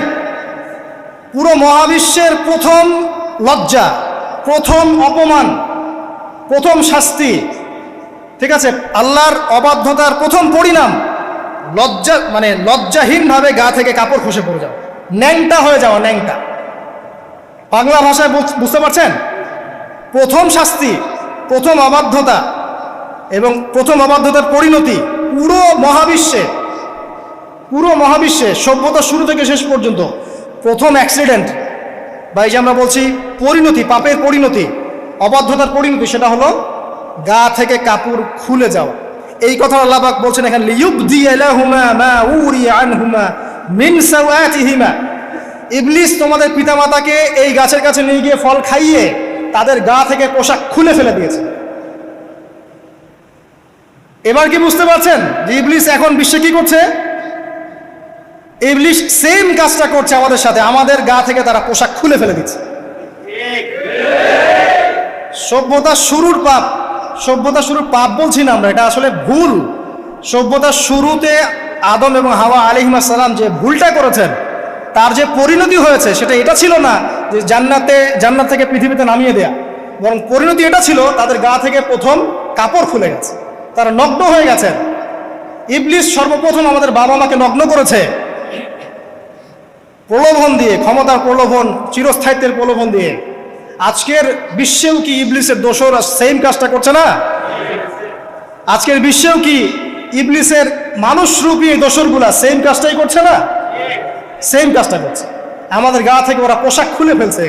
পুরো মহাবিশ্বের প্রথম লজ্জা, প্রথম অপমান, প্রথম শাস্তি, ঠিক আছে, আল্লাহর অবাধ্যতার প্রথম পরিণাম, লজ্জা, মানে লজ্জাহীনভাবে গা থেকে কাপড় খসে পড়ে যাওয়া, ন্যাংটা হয়ে যাওয়া, ন্যাংটা। বাংলা ভাষায় বুঝতে পারছেন? প্রথম শাস্তি, প্রথম অবাধ্যতা এবং প্রথম অবাধ্যতার পরিণতি পুরো মহাবিশ্বে সভ্যতা শুরু থেকে শেষ পর্যন্ত প্রথম অ্যাক্সিডেন্ট, বা এই যে আমরা বলছি পরিণতি, পাপের পরিণতি, অবাধ্যতার পরিণতি, সেটা হলো গা থেকে কাপড় খুলে যাওয়া। এই কথা আল্লাহ পাক বলছেন এখানে, লিইউবদিয়া লাহুমা মা উরিয়া আনহুমা মিন সাওয়াতিহিমা। ইবলিস তোমাদের পিতামাতাকে এই গাছের কাছে নিয়ে গিয়ে ফল খাইয়ে তাদের গা থেকে পোশাক খুলে ফেলে দিয়েছে। এবার কি বুঝতে পারছেন যে ইবলিস এখন বিশ্বে কি করছে? ইবলিস সেম কাজটা করছে আমাদের সাথে, আমাদের গা থেকে তারা পোশাক খুলে ফেলে দিচ্ছে। সভ্যতার শুরুর পাপ বলছি না আমরা, এটা আসলে ভুল। সভ্যতার শুরুতে আদম এবং হাওয়া আলাইহিস সালাম যে ভুলটা করেছেন, তার যে পরিণতি হয়েছে সেটা এটা ছিল না যে জান্নাত থেকে পৃথিবীতে নামিয়ে দেয়া, বরং পরিণতি এটা ছিল তাদের গা থেকে প্রথম কাপড় খুলে গেছে। তারা নগ্ন হয়ে গেছেন। ইবলিস সর্বপ্রথম আমাদের বাবা মাকে নগ্ন করেছে প্রলোভন দিয়ে, ক্ষমতার প্রলোভন, চিরস্থায়িত্বের প্রলোভন দিয়ে। আজকের বিশ্বেও কি ইবলিসের দোসর সেম কাজটা করছে না? আজকের বিশ্বেও কি ইবলিসের মানুষরূপী দোসরগুলা সেম কাজটাই করছে না? সেম কাজটা করছে। আমাদের গা থেকে ওরা পোশাক খুলে ফেলছে,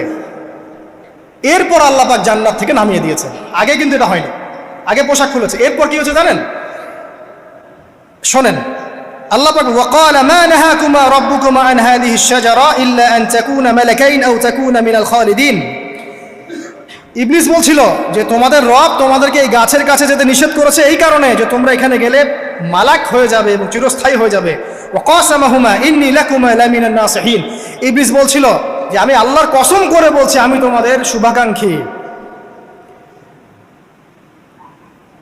এরপর আল্লাহ পাক জান্নাত থেকে নামিয়ে দিয়েছে। আগে কিন্তু এটা হয়নি, আগে পোশাক খুলেছে। এরপর কি হয়েছে জানেন? শোনেন, আল্লাহ পাক ওয়াকালা মা নাহাকুমা রাব্বুকুমা আন হাযিহি আশ-শাজারা ইল্লা আন তাকুনা মালাকাইন আও তাকুনা মিনাল খালিদিন। ইবলিস বলছিল যে তোমাদের রব তোমাদেরকে এই গাছের কাছে যেতে নিষেধ করেছে এই কারণে যে তোমরা এখানে গেলে মালাক হয়ে যাবে এবং চিরস্থায়ী হয়ে যাবে। ওয়াকাসামাহুমা ইন্নী লাকুমা লামিনান নাসিহিন। ইবলিস বলছিল যে আমি আল্লাহর কসম করে বলছি আমি তোমাদের শুভাকাঙ্ক্ষী।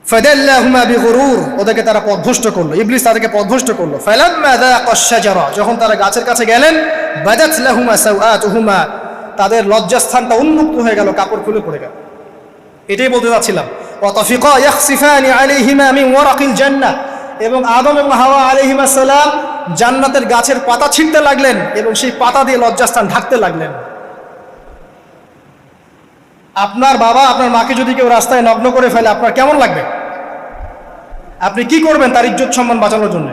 ফাদাল্লাহুমা বিগুরুর, ওদেরকে তারা পথভ্রষ্ট করলো, ইবলিস তাদেরকে পথভ্রষ্ট করলো। ফালাম্মা যাকাশ শাজারা, যখন তারা গাছের কাছে গেলেন, বাদাত লাহুমা সাওআতুহুমা, তাদের লজ্জাস্থানটা উন্মুক্ত হয়ে গেল, কাপড় খুলে পড়ে গেল। এটাই বলতে যাচ্ছিলাম। ওয়া তাফিকা ইয়াখসিফানি আলাইহিমা মিন ওয়ারাকিল জান্নাহ, এবং আদম এবং হাওয়া আলাইহিমা সালাম জান্নাতের গাছের পাতা ছিঁড়তে লাগলেন এবং সেই পাতা দিয়ে লজ্জাস্থান ঢাকতে লাগলেন। আপনার বাবা আপনার মাকে যদি কেউ রাস্তায় নগ্ন করে ফেলে আপনার কেমন লাগবে? আপনি কি করবেন তার ইজ্জত সম্মান বাঁচানোর জন্য?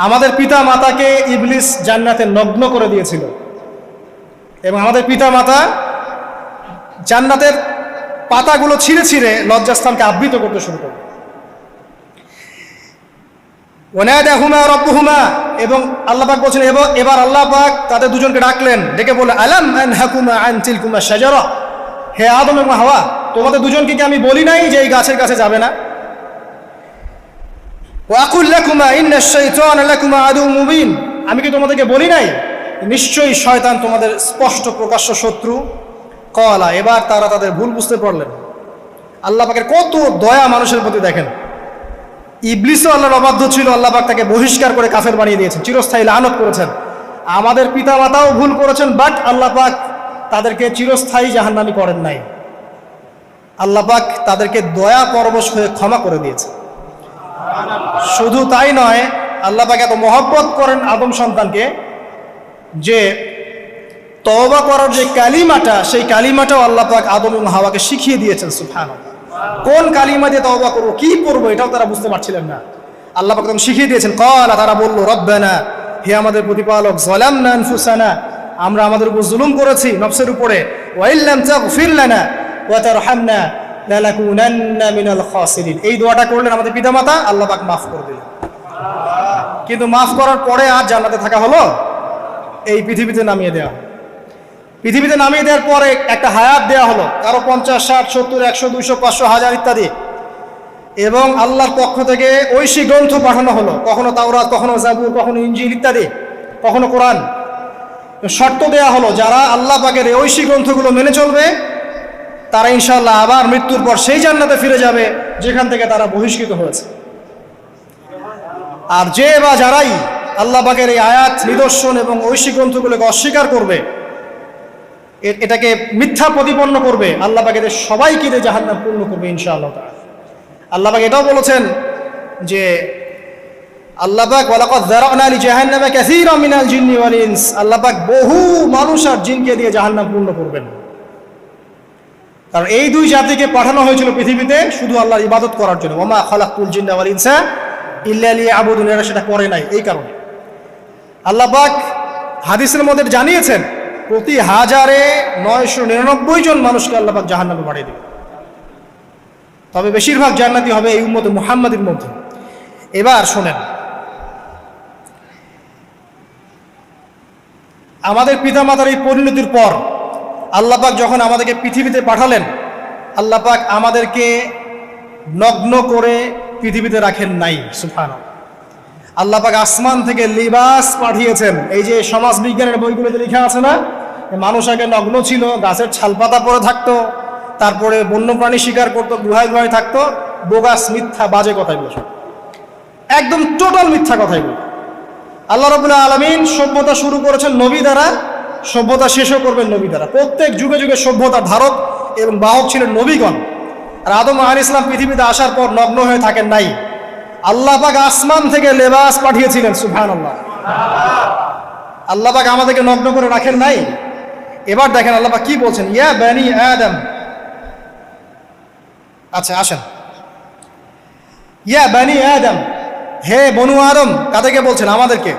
আমাদের পিতা মাতাকে ইবলিস জান্নাতে নগ্ন করে দিয়েছিল এবং আমাদের পিতা মাতা জান্নাতের পাতাগুলো ছিঁড়ে ছিঁড়ে লজ্জাস্থানকে আবৃত করতে শুরু করল। ওয়ানাদাহুমা রাব্বুহুমা, এবং আল্লাহ পাক বলছেন এবার আল্লাহ পাক তাদের দুজনকে ডাকলেন, ডেকে বলে আলাম আনহাকুমা আন তিলকুমা শাজারা, হে আদম এবং হাওয়া তোমাদের দুজনকে কি আমি বলি নাই যে এই গাছের কাছে যাবে না? ওয়া আকুল লাকুমা ইন্নাশ শাইতানা লাকুমা আদুউম মুবিন, আমি কি তোমাদেরকে বলি নাই নিশ্চয়ই শয়তান তোমাদের স্পষ্ট প্রকাশ্য শত্রু? ক্বালা, এবার তারা তাদের ভুল বুঝতে পারলেন। আল্লাহ পাকের কত দয়া মানুষের প্রতি দেখেন। ইবলিসও আল্লাহর অবাধ্য ছিল, আল্লাহ পাক তাকে বহিষ্কার করে কাফের বানিয়ে দিয়েছেন, চিরস্থায়ী লানত করেছেন। আমাদের পিতা মাতাও ভুল করেছেন, বাট আল্লাহ পাক তাদেরকে চিরস্থায়ী জাহান্নামী করেন নাই। আল্লাহ পাক তাদেরকে দয়া পরবশ হয়ে ক্ষমা করে দিয়েছে। শুধু তাই নয়, আল্লাহ পাক এত মহব্বত করেন আদম সন্তানকে যে তওবা করার যে কালিমাটা, সেই কালিমাটাও আল্লাহ পাক আদম এবং হাওয়াকে শিখিয়ে দিয়েছেন। সুবহানাল্লাহ, কোন কালিমা দিয়ে তওবা করবো, কি পড়বো, এটাও তারা বুঝতে পারছিলেন না। আল্লাহ পাক তখন শিখিয়ে দিয়েছেন। ক্বালা, তারা বলল রব্বানা, হে আমাদের প্রতিপালক, যালামনা আনফুসানা, আমরা আমাদের উপর জুলুম করেছি নফসের উপরে, ওয়া ইল্লাম তাগফির লানা ওয়া তারহামনা লানাকুনান্না মিনাল খাসিরিন। এই দোয়াটা করলেন আমাদের পিতামাতা, আল্লাহ পাক মাফ করে দিলেন। কিন্তু মাফ করার পরে আর জান্নাতে থাকা হলো? এই পৃথিবীতে নামিয়ে দেওয়া। পৃথিবীতে নামিয়ে দেওয়ার পরে একটা হায়াত দেওয়া হলো, কারো 50, 60, 70, 100, 200, 500, 1000 ইত্যাদি, এবং আল্লাহর পক্ষ থেকে ঐশী গ্রন্থ পাঠানো হলো, কখনো তাওরাত, কখনো জাবুর, কখনো ইনজিল ইত্যাদি, কখনো কোরআন। শর্ত দেয়া হলো যারা আল্লাহ পাকের এই ঐশী গ্রন্থগুলো মেনে চলবে তারা ইনশাআল্লাহ আবার মৃত্যুর পর সেই জান্নাতে ফিরে যাবে যেখান থেকে তারা বহিষ্কৃত হয়েছে। আর যে বা যারাই আল্লাহ পাকের এই আয়াত, নিদর্শন এবং ঐশী গ্রন্থগুলোকে অস্বীকার করবে, এটাকে মিথ্যা প্রতিপন্ন করবে, আল্লাহ পাক এদের সবাইকে দিয়ে জাহান্নাম পূর্ণ করবে ইনশাআল্লাহ তাআলা। আল্লাহ পাক এটাও বলেছেন যে আল্লাহ পাক ওয়ালাকাদ যারানা লি জাহান্নামা কাসীরাম মিনাল জিন্নি ওয়াল ইনস, আল্লাহ পাক বহু মানুষ আর জিনকে দিয়ে জাহান্নাম পূর্ণ করবেন। কারণ এই দুই জাতিকে পাঠানো হয়েছিল পৃথিবীতে শুধু আল্লাহর ইবাদত করার জন্য। ওয়া মা খালাকতুল জিন্না ওয়াল ইনসা ইল্লা লিয়াবুদুন, এরা সেটা করে নাই। এই কারণে আল্লাহ পাক হাদিসের মধ্যে জানিয়েছেন প্রতি 1099 জন মানুষকে আল্লাহ পাক জাহান্নামে পাঠিয়ে দিবেন, তবে বেশিরভাগ জান্নাতি হবে এই উম্মতে মুহাম্মাদের মধ্যে। এবার শোনেন, আমাদের পিতামাতার এই পরিণতির পর আল্লাহ পাক যখন আমাদেরকে পৃথিবীতে পাঠালেন, আল্লাহ পাক আমাদেরকে নগ্ন করে পৃথিবীতে রাখেন নাই। সুবহানাল্লাহ, আল্লাহ পাক আসমান থেকে লিবাস পাঠিয়েছেন। এই যে সমাজ বিজ্ঞানের বইগুলোতে লেখা আছে না, মানুষ আগে নগ্ন ছিল, গাছের ছালপাতা পরে থাকতো, তারপরে বন্যপ্রাণী শিকার করতো, গুহায় গুহায় থাকতো, বোগাস, মিথ্যা, বাজে কথাগুলো সব একদম টোটাল মিথ্যা কথাগুলো। আল্লাহ রাব্বুল আলামিন সভ্যতা শুরু করেছেন নবী দ্বারা, সভ্যতা শেষও করবেন নবী দ্বারা। প্রত্যেক যুগে যুগে সভ্যতার ধারক এবং বাহক ছিলেন নবীগণ। আর আদম আলাইহিস সালাম পৃথিবীতে আসার পর নগ্ন হয়ে থাকেন নাই। আল্লাহ পাক আসমান থেকে লেবাস পাঠিয়েছিলেন, সুবহানাল্লাহ। আল্লাহ পাক আমাদেরকে নগ্ন করে রাখেন নাই। এবার দেখেন আল্লাহ পাক কি বলছেন, ইয়া বানি আদম। আচ্ছা আসেন, ইয়া বানি আদম, হে বনু আদম, কাদেরকে বলছেন? আমাদেরকে।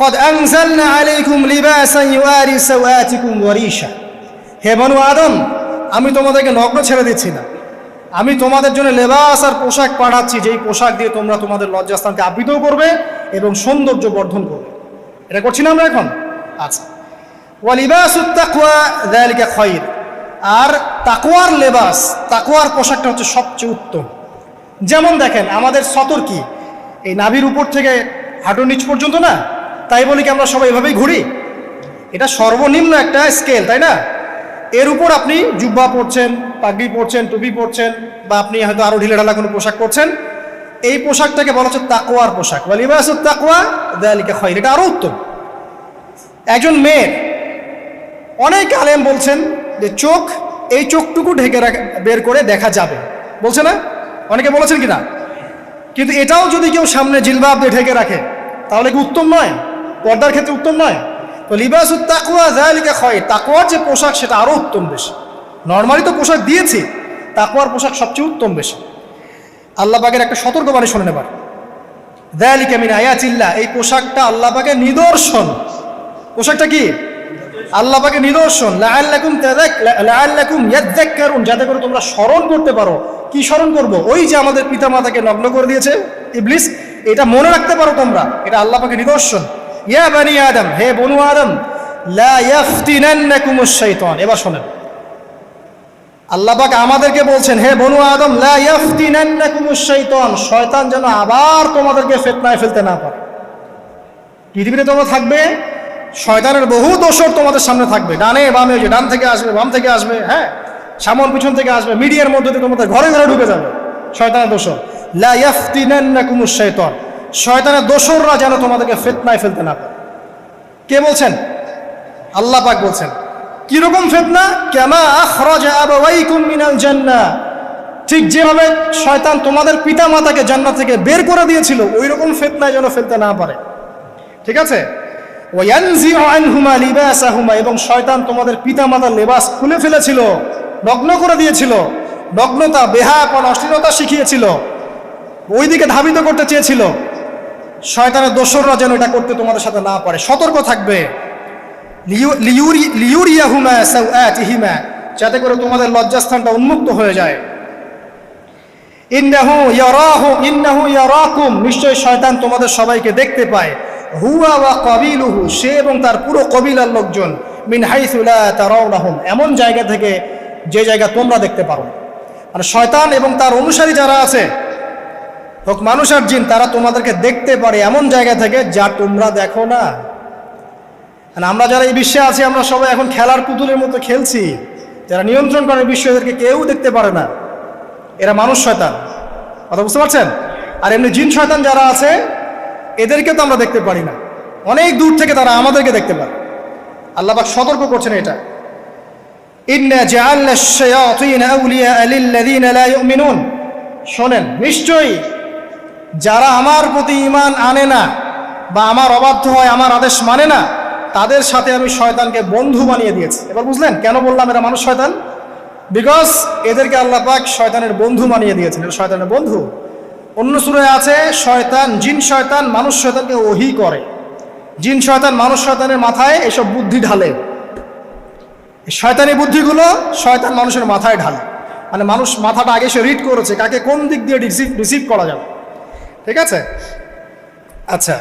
قد أنزلنا عليكم لباسا يواري سوآتكم وريشا, হে বনু আদম, আমি তোমাদেরকে নগ্ন ছেড়ে দিচ্ছি না, আমি তোমাদের জন্য লেবাস আর পোশাক পাঠাচ্ছি, যেই পোশাক দিয়ে তোমরা তোমাদের লজ্জাস্থানকে আবৃত করবে এবং সৌন্দর্য বর্ধন করবে। এটা করছি না আমরা এখন? আচ্ছা, ওয়া লিবাসুত তাকওয়া যালিকা খায়র, আর তাকওয়ার লেবাস, তাকওয়ার পোশাকটা হচ্ছে সবচেয়ে উত্তম। যেমন দেখেন আমাদের সতর কি এই নাভির উপর থেকে হাঁটুর নিচ পর্যন্ত না, তাই বলি কি আমরা সবাই এভাবেই ঘুরি? এটা সর্বনিম্ন একটা স্কেল, তাই না? এর উপর আপনি জুব্বা পরছেন, পাগড়ি পরছেন, টুপি পরছেন, বা আপনি হয়তো আরো ঢিলেঢালা কোনো পোশাক পরছেন, এই পোশাকটাকে বলা হচ্ছে তাকওয়ার পোশাক। ওয়া লিবাসুত তাকওয়া যালিকা খায়র, এটা আরো উত্তম। একজন মেয়ের, অনেক আলেম বলছেন যে চোখ, এই চোখটুকু ঢেকে বের করে দেখা যাবে, বলছে না? অনেকে বলেছেন কিনা? কিন্তু এটাও যদি কেউ সামনে জিলবাব দিয়ে ঢেকে রাখে তাহলে কি উত্তম নয়? পর্দার ক্ষেত্রে উত্তম নয়? তো লিবাসুত তাকওয়া যালিকা খায়র, তাকওয়ার যে পোশাক সেটা আরো উত্তম বেশি। নর্মালি তো পোশাক দিয়েছি, তাকওয়ার পোশাক সবচেয়ে উত্তম বেশি। আল্লাহ পাকের একটা সতর্কবাণী শোনেন এবার, যালিকা মিন আয়াতিল্লাহ, এই পোশাকটা আল্লাহ পাকের নিদর্শন। পোশাকটা কি? আল্লাহ পাকের নিদর্শন। লাআল্লাকুম ইয়াযাক্কারুন, যাতে করে তোমরা স্মরণ করতে পারো। কি স্মরণ করব? ওই যে আমাদের পিতা মাতাকে নগ্ন করে দিয়েছে ইবলিস, এটা মনে রাখতে পারো তোমরা, এটা আল্লাহ পাকের নিদর্শন। ইয়া বানি আদম, হে বনু আদম, লা ইয়াফতিনান্নাকুমুশ শাইতান। এবার শোনেন, আল্লাহ পাক আমাদেরকে বলছেন, হে বনু আদম, লা ইয়াফতিনান্নাকুমুশ শাইতান, শয়তান যেন আবার তোমাদেরকে ফিতনায় ফেলতে না পারে। পৃথিবীতে তোমরা থাকবে, শয়তানের বহু দোসর তোমাদের সামনে থাকবে, ডানে বামে, যে ডান থেকে আসবে, বাম থেকে আসবে, হ্যাঁ, সামন পিছন থেকে আসবে, মিডিয়ার মধ্যে দিয়ে তোমাদের ঘরে ঘরে ঢুকে যাবে শয়তানের দোসর। লা ইয়াফতিনান্নাকুমুশ শাইতান, শয়তানের দোসররা যেন তোমাদেরকে ফিতনায় ফেলতে না পারে। কে বলছেন? আল্লাহ পাক বলছেন। কিরকম ফিতনা? কামা আখরাজা আবাওয়াইকুম মিনাল জান্নাহ, ঠিক যেভাবে শয়তান তোমাদের পিতা মাতাকে জান্নাত থেকে বের করে দিয়েছিল, ওই রকম ফিতনায় যেন ফেলতে না পারে। ঠিক আছে? ওয়ায়ানজিউ আনহুমা লিবাসাহুমা, এবং শয়তান তোমাদের পিতা মাতার লেবাস খুলে ফেলেছিল, নগ্ন করে দিয়েছিল, নগ্নতা, বেহায়াপন, অশ্লীলতা শিখিয়েছিল, ওইদিকে ধাবিত করতে চেয়েছিল। শয়তানের দোসররা যেন এটা করতে তোমাদের সাথে না পারে, সতর্ক থাকবে। লিউরিয়াহুমা সাওআতিহিমা, যাতে করে তোমাদের লজ্জাস্থানটা উন্মুক্ত হয়ে যায়। ইন্নাহু ইয়ারাকুম, নিশ্চয় শয়তান তোমাদের সবাইকে দেখতে পায়। হুয়া ওয়া কাবিলুহু, সে এবং তার পুরো কবিলার লোকজন। মিন হাইসু লা তারাউনাহুম, এমন জায়গা থেকে যে জায়গা তোমরা দেখতে পারো। মানে শয়তান এবং তার অনুসারী যারা আছে, হোক মানুষ আর জিন, তারা তোমাদেরকে দেখতে পারে এমন জায়গা থেকে যা তোমরা দেখো না। আমরা যারা এই বিশ্বে আছি, আমরা সবাই এখন খেলার পুতুলের মতো খেলছি। যারা নিয়ন্ত্রণ করে বিশ্ব, এদেরকে কেউ দেখতে পারে না, এরা মানুষ শয়তান। কথা বুঝতে পারছেন? আর এমনি জিন শয়তান যারা আছে, এদেরকে তো আমরা দেখতে পারি না, অনেক দূর থেকে তারা আমাদেরকে দেখতে পারে। আল্লাহ পাক সতর্ক করছেন এটা। ইন্না জাআলনা আশ-শায়াতিন আউলিয়া লিল্লাযিনা লা ইউমিনুন, শোনেন, নিশ্চয়ই যারা আমার প্রতি ঈমান আনে না বা আমার অবাধ্য হয়, আমার আদেশ মানে না, তাদের সাথে আমি শয়তানকে বন্ধু বানিয়ে দিয়েছি। এবার বুঝলেন কেন বললাম এরা মানুষ শয়তান? বিকজ এদেরকে আল্লাহ পাক শয়তানের বন্ধু বানিয়ে দিয়েছেন, এটা শয়তানের বন্ধু। অন্য সূরায় আছে, শয়তান, জিন শয়তান মানুষ শয়তানকে ওহী করে। জিন শয়তান মানুষ শয়তানের মাথায় এসব বুদ্ধি ঢালে, শয়তানি বুদ্ধিগুলো শয়তান মানুষের মাথায় ঢালে। মানে মানুষ মাথাটা আগে সে রিড করেছে, কাকে কোন দিক দিয়ে রিসিভ করা যাবে। ঠিক আছে? আচ্ছা,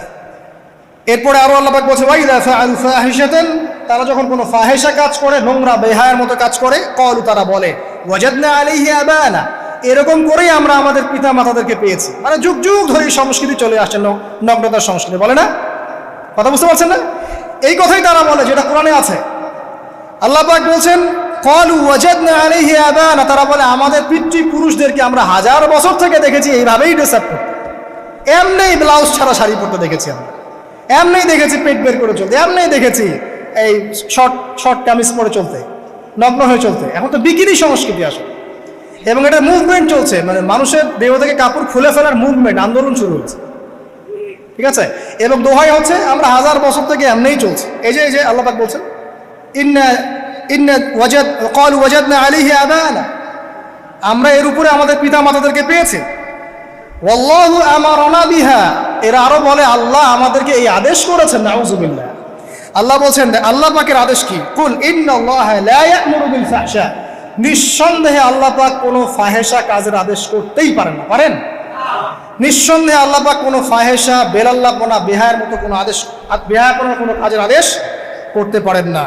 এরপরে আরো আল্লাহ পাক বলছে, ওয়াইদা ফাআলু ফাহিশাতান, তারা যখন কোনো ফাহিশা কাজ করে, নোংরা বেহায়ার মতো কাজ করে, ক্বালু, তারা বলে, ওয়াজাদনা আলাইহি আবানা, এরকম করেই আমরা আমাদের পিতা মাতাদেরকে পেয়েছি। মানে যুগ যুগ ধরে এই সংস্কৃতি চলে আসছে, নগ্নতার সংস্কৃতি, বলে না? কথা বুঝতে পারছেন না? এই কথাই তারা বলে, যেটা কোরআনে আছে। আল্লাহ পাক বলছেন, ক্বালু ওয়াজাদনা আলাইহি আবানা, তারা বলে আমাদের পিতৃপুরুষদেরকে আমরা হাজার বছর থেকে দেখেছি এইভাবেই ড্রেস আপ করতে, এমনি ব্লাউজ ছাড়া শাড়ি পরতে দেখেছি আমরা, এমনি দেখেছি পেট বের করে চলতে, এমনি দেখেছি এই শর্ট কামিজ পরে চলতে, নগ্ন হয়ে চলতে। এখন তো বিকিনি সংস্কৃতি আসে। এবং এটা মুভমেন্ট চলছে, মানে মানুষের দেহ থেকে কাপড় খুলে ফেলার মুভমেন্ট, আন্দোলন শুরু হচ্ছে, ঠিক আছে। এবং দোহাই হচ্ছে আমরা 1000 বছর থেকে এমনিই চলছে। এই যে আল্লাহ পাক বলছেন আমরা এর উপরে আমাদের পিতা মাতাদেরকে পেয়েছি। ওয়াল্লাহু আমারানা বিহা, এরা আরো বলে আল্লাহ আমাদেরকে এই আদেশ করেছেন। নাউযুবিল্লাহ। আল্লাহ বলছেন, আল্লাহ পাকের আদেশ কি? কুল ইন্নাল্লাহা লা ইয়া'মুরু বিল ফাহশা, নিঃসন্দেহে আল্লাহ পাক কোনো ফাহেশা কাজের আদেশ করতেই পারেন না। পারেন? নিঃসন্দেহে আল্লাহ পাক কোনো ফাহেশা, বেলাল্লাপনা, বেহায়ার মতো কোনো আদেশ, বেহায়াপনার কোনো কাজের আদেশ করতে পারেন না।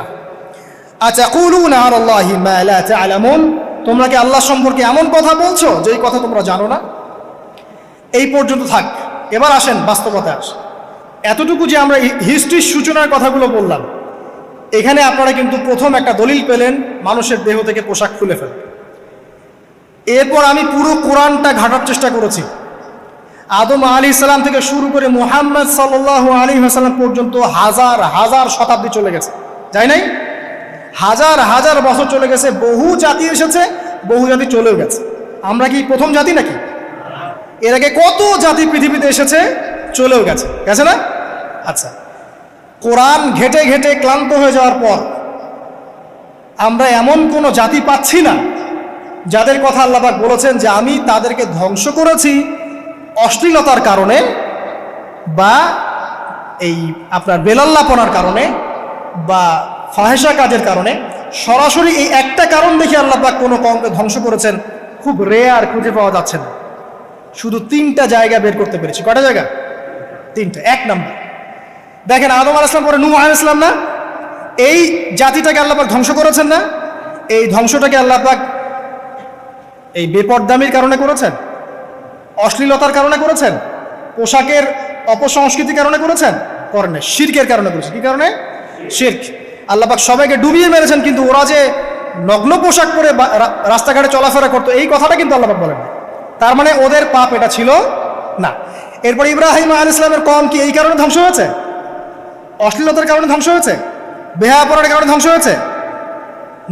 আতাকুলুনা আলাল্লাহি মা লা তা'লামুন, তোমরা কি আল্লাহ সম্পর্কে এমন কথা বলছো যেই কথা তোমরা জানো না? এই পর্যন্ত থাক। এবার আসেন বাস্তবতায় আসেন। এতটুকু যে আমরা হিস্ট্রির সূচনার কথাগুলো বললাম, এখানে আপনারা কিন্তু প্রথম একটা দলিল পেলেন মানুষের দেহ থেকে পোশাক খুলে ফেলে। এরপর আমি পুরো কোরআনটা ঘাটার চেষ্টা করেছি। আদম আলাইহিস সালাম থেকে শুরু করে মুহাম্মদ সাল্লাল্লাহু আলাইহি ওয়াসাল্লাম পর্যন্ত হাজার হাজার শতাব্দী চলে গেছে, যাই নাই? হাজার হাজার বছর চলে গেছে, বহু জাতি এসেছে, বহু জাতি চলেও গেছে। আমরা কি প্রথম জাতি নাকি? এর আগে কত জাতি পৃথিবীতে এসেছে, চলেও গেছে, গেছে না? আচ্ছা, কোরআন ঘেটে ঘেটে ক্লান্ত হয়ে যাওয়ার পর আমরা এমন কোনো জাতি পাচ্ছি না যাদের কথা আল্লাহ পাক বলেছেন যে আমি তাদেরকে ধ্বংস করেছি অশ্লীলতার কারণে বা এই আপনার বেলাল্লাপনার কারণে বা ফাহেশা কাজের কারণে। সরাসরি এই একটা কারণ দেখে আল্লাহ পাক কোনো কওমকে ধ্বংস করেছেন খুব রেয়ার, খুঁজে পাওয়া যাচ্ছে না। শুধু 3টা জায়গা বের করতে পেরেছি। কয়টা জায়গা? 3টা। 1 নম্বর দেখেন, আদম আলাইহিস সালাম পরে নূহ আলাইহিস সালাম না, এই জাতিটাকে আল্লাহ পাক ধ্বংস করেছেন না? এই ধ্বংসটাকে আল্লাহ পাক এই বেপরদামির কারণে করেছেন, অশ্লীলতার কারণে করেছেন, পোশাকের অপসংস্কৃতির কারণে করেছেন? করেন না, শিরকের কারণে করেছেন। কি কারণে? শিরক। আল্লাহ পাক সবাইকে ডুবিয়ে মেরেছেন, কিন্তু ওরা যে নগ্ন পোশাক পরে রাস্তাঘাটে চলাফেরা করতো এই কথাটা কিন্তু আল্লাহ পাক বলেন না। তার মানে ওদের পাপ এটা ছিল না। এরপর ইব্রাহিম আলাইহিস সালামের কওম কি এই কারণে ধ্বংস হয়েছে? অশ্লীলতার কারণে ধ্বংস হয়েছে? বেহায়াপনার কারণে ধ্বংস হয়েছে?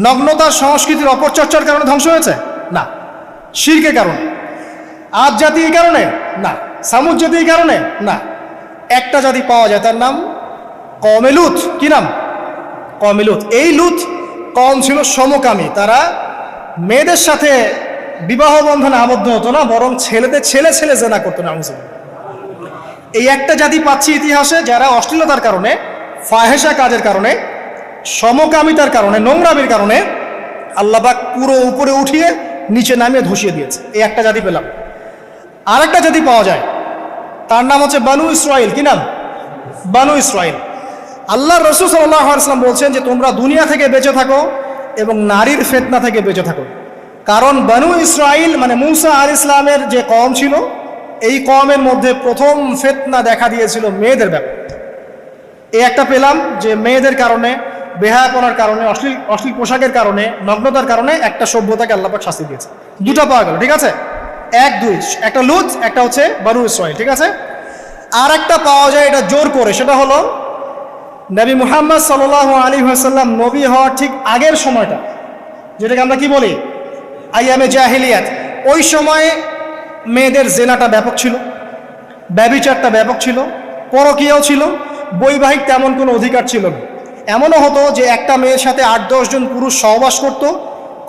নগ্নতার সংস্কৃতির অপচর্চার কারণে ধ্বংস হয়েছে? না, শিরকের কারণে। আদ জাতি এই কারণে? না। সামুদ জাতি এই কারণে? না। একটা জাতি পাওয়া যায়, তার নাম কওমে লূত। কি নাম? কওমে লূত। এই লূত কওম ছিল সমকামী, তারা মেয়েদের সাথে বিবাহ বন্ধনে আবদ্ধ হতো না, বরং ছেলেদের ছেলে ছেলে জেনা করতো না। এই একটা জাতি পাচ্ছি ইতিহাসে যারা অশ্লীলতার কারণে, ফাহেশা কাজের কারণে, সমকামিতার কারণে, নোংরামির কারণে আল্লাহ পাক পুরো উপরে উঠিয়ে নিচে নামিয়ে ধসিয়ে দিয়েছে। এই একটা জাতি পেলাম। আর একটা জাতি পাওয়া যায়, তার নাম হচ্ছে বানু ইসরাইল। কি নাম? বানু ইসরাইল। আল্লাহ রাসূল সাল্লাল্লাহু আলাইহি ওয়াসাল্লাম বলছেন যে তোমরা দুনিয়া থেকে বেঁচে থাকো এবং নারীর ফিতনা থেকে বেঁচে থাকো। কারণ বানু ইসরাইল মানে মূসা আলাইহিস সালামের যে কওম ছিল, এই কওমের মধ্যে প্রথম ফিতনা দেখা দিয়েছিল মেয়েদের ব্যাপারে। এই একটা পেলাম যে মেয়েদের কারণে, বেহায়াপনার কারণে, অশ্লীল পোশাকের কারণে, নগ্নতার কারণে একটা সভ্যতাকে আল্লাহ পাক শাস্তি দিয়েছে। 2টা পাওয়া গেল, ঠিক আছে? 1, 2, একটা লূত, একটা হচ্ছে বানু ইসরাইল, ঠিক আছে? আর একটা পাওয়া যায় এটা জোর করে, সেটা হলো নবী মুহাম্মদ সাল্লাল্লাহু আলাইহি ওয়াসাল্লাম নবী হওয়ার ঠিক আগের সময়টা, যেটাকে আমরা কি বলি আইয়ামে জাহিলিয়াত। ওই সময়ে মেয়েদের জেনাটা ব্যাপক ছিল, ব্যভিচারটা ব্যাপক ছিল, পরকীয়াও ছিল, বৈবাহিক তেমন কোনো অধিকার ছিল না। এমনও হতো যে একটা মেয়ের সাথে 8-10 জন পুরুষ সহবাস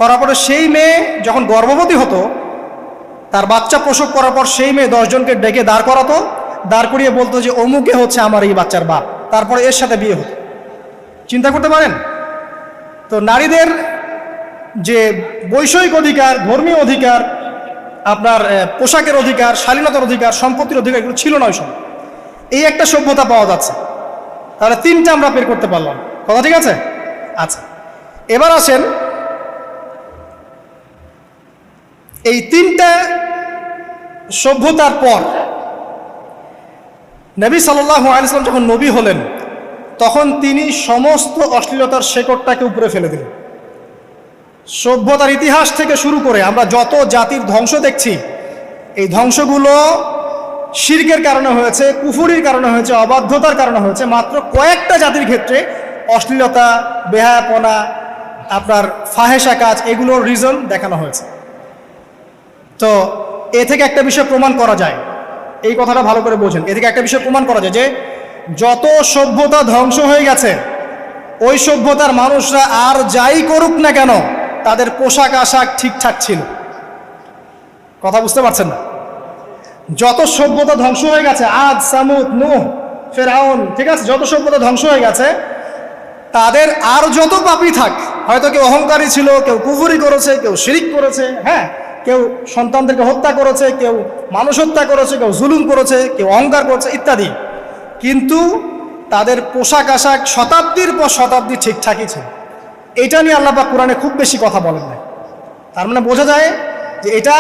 করার পরে সেই মেয়ে যখন গর্ভবতী হতো, তার বাচ্চা প্রসব করার পর সেই মেয়ে 10 জনকে ডেকে দাঁড় করাতো, দাঁড় করিয়ে বলতো যে অমুকে হচ্ছে আমার এই বাচ্চার বাপ, তারপরে এর সাথে বিয়ে হতো। চিন্তা করতে পারেন তো? নারীদের যে বৈষয়িক অধিকার, ধর্মীয় অধিকার, আপনার পোশাকের অধিকার, শালীনতার অধিকার, সম্পত্তির অধিকার, এগুলো ছিল না ওই সময়। এই একটা সভ্যতা পাওয়া যাচ্ছে। তাহলে 3টা আমরা বের করতে পারলাম, কথা ঠিক আছে? আচ্ছা, এবার আসেন এই 3টা সভ্যতার পর নবী সাল্লাল্লাহু আলাইহি ওয়াসাল্লাম যখন নবী হলেন, তখন তিনি সমস্ত অশ্লীলতার শেকড়টাকে উপরে ফেলে দিলেন। সভ্যতার ইতিহাস থেকে শুরু করে আমরা যত জাতির ধ্বংস দেখছি, এই ধ্বংসগুলো শিরকের কারণে হয়েছে, কুফরির কারণে হয়েছে, অবাধ্যতার কারণে হয়েছে। মাত্র কয়েকটা জাতির ক্ষেত্রে অশ্লীলতা, বেহায়াপনা, আপনার ফাহেশা কাজ, এগুলোর রিজন দেখানো হয়েছে। তো এ থেকে একটা বিষয় প্রমাণ করা যায়, এই কথাটা ভালো করে বোঝেন, এ থেকে একটা বিষয় প্রমাণ করা যায় যে যত সভ্যতা ধ্বংস হয়ে গেছে ওই সভ্যতার মানুষরা আর যাই করুক না কেন তাদের পোশাক আশাক ঠিকঠাক ছিল। কথা বুঝতে পারছেন না? যত সভ্যতা ধ্বংস হয়ে গেছে, আদ, সামুদ, নূহ, ফেরাউন, ঠিক আছে, যত সভ্যতা ধ্বংস হয়ে গেছে তাদের আর যত পাপী থাক, হয়তো কেউ অহংকারী ছিল, কেউ কুফরি করেছে, কেউ শিরিক করেছে, হ্যাঁ, কেউ সন্তানদেরকে হত্যা করেছে, কেউ মানুষ হত্যা করেছে, কেউ জুলুম করেছে, কেউ অহংকার করেছে ইত্যাদি, কিন্তু তাদের পোশাক আশাক শতাব্দীর পর শতাব্দী ঠিকঠাকই ছিল। এটা নিয়ে আল্লাহ পাক কোরআনে খুব বেশি কথা বলেন না। তার মানে বোঝা যায় যে এটা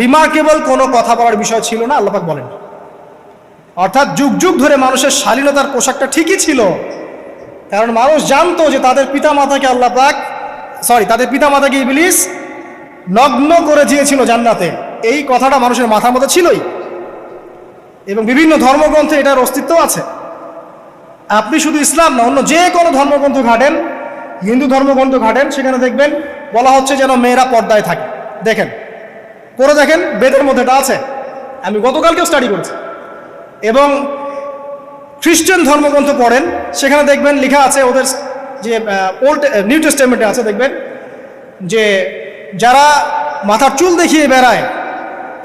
রিমার্কেবল কোনো কথা বলার বিষয় ছিল না, আল্লাহ পাক বলেন। অর্থাৎ যুগ যুগ ধরে মানুষের শালীনতার পোশাকটা ঠিকই ছিল, কারণ মানুষ জানতো যে তাদের পিতামাতাকে আল্লাহ পাক তাদের পিতামাতাকে ইবলিস নগ্ন করে দিয়েছিল জান্নাতে, এই কথাটা মানুষের মাথার মধ্যে ছিলই, এবং বিভিন্ন ধর্মগ্রন্থে এটার অস্তিত্ব আছে। আপনি শুধু ইসলাম না, অন্য যে কোনো ধর্মগ্রন্থ ঘাটেন, হিন্দু ধর্মগ্রন্থ ঘাটেন, সেখানে দেখবেন বলা হচ্ছে যেন মেয়েরা পর্দায় থাকে। দেখেন, পরে দেখেন, বেদের মধ্যে এটা আছে, আমি গতকালকেও স্টাডি করেছি। এবং খ্রিস্টান ধর্মগ্রন্থ পড়েন, সেখানে দেখবেন লেখা আছে, ওদের যে নিউ টেস্টামেন্টে আছে, দেখবেন যে যারা মাথার চুল দেখিয়ে বেড়ায়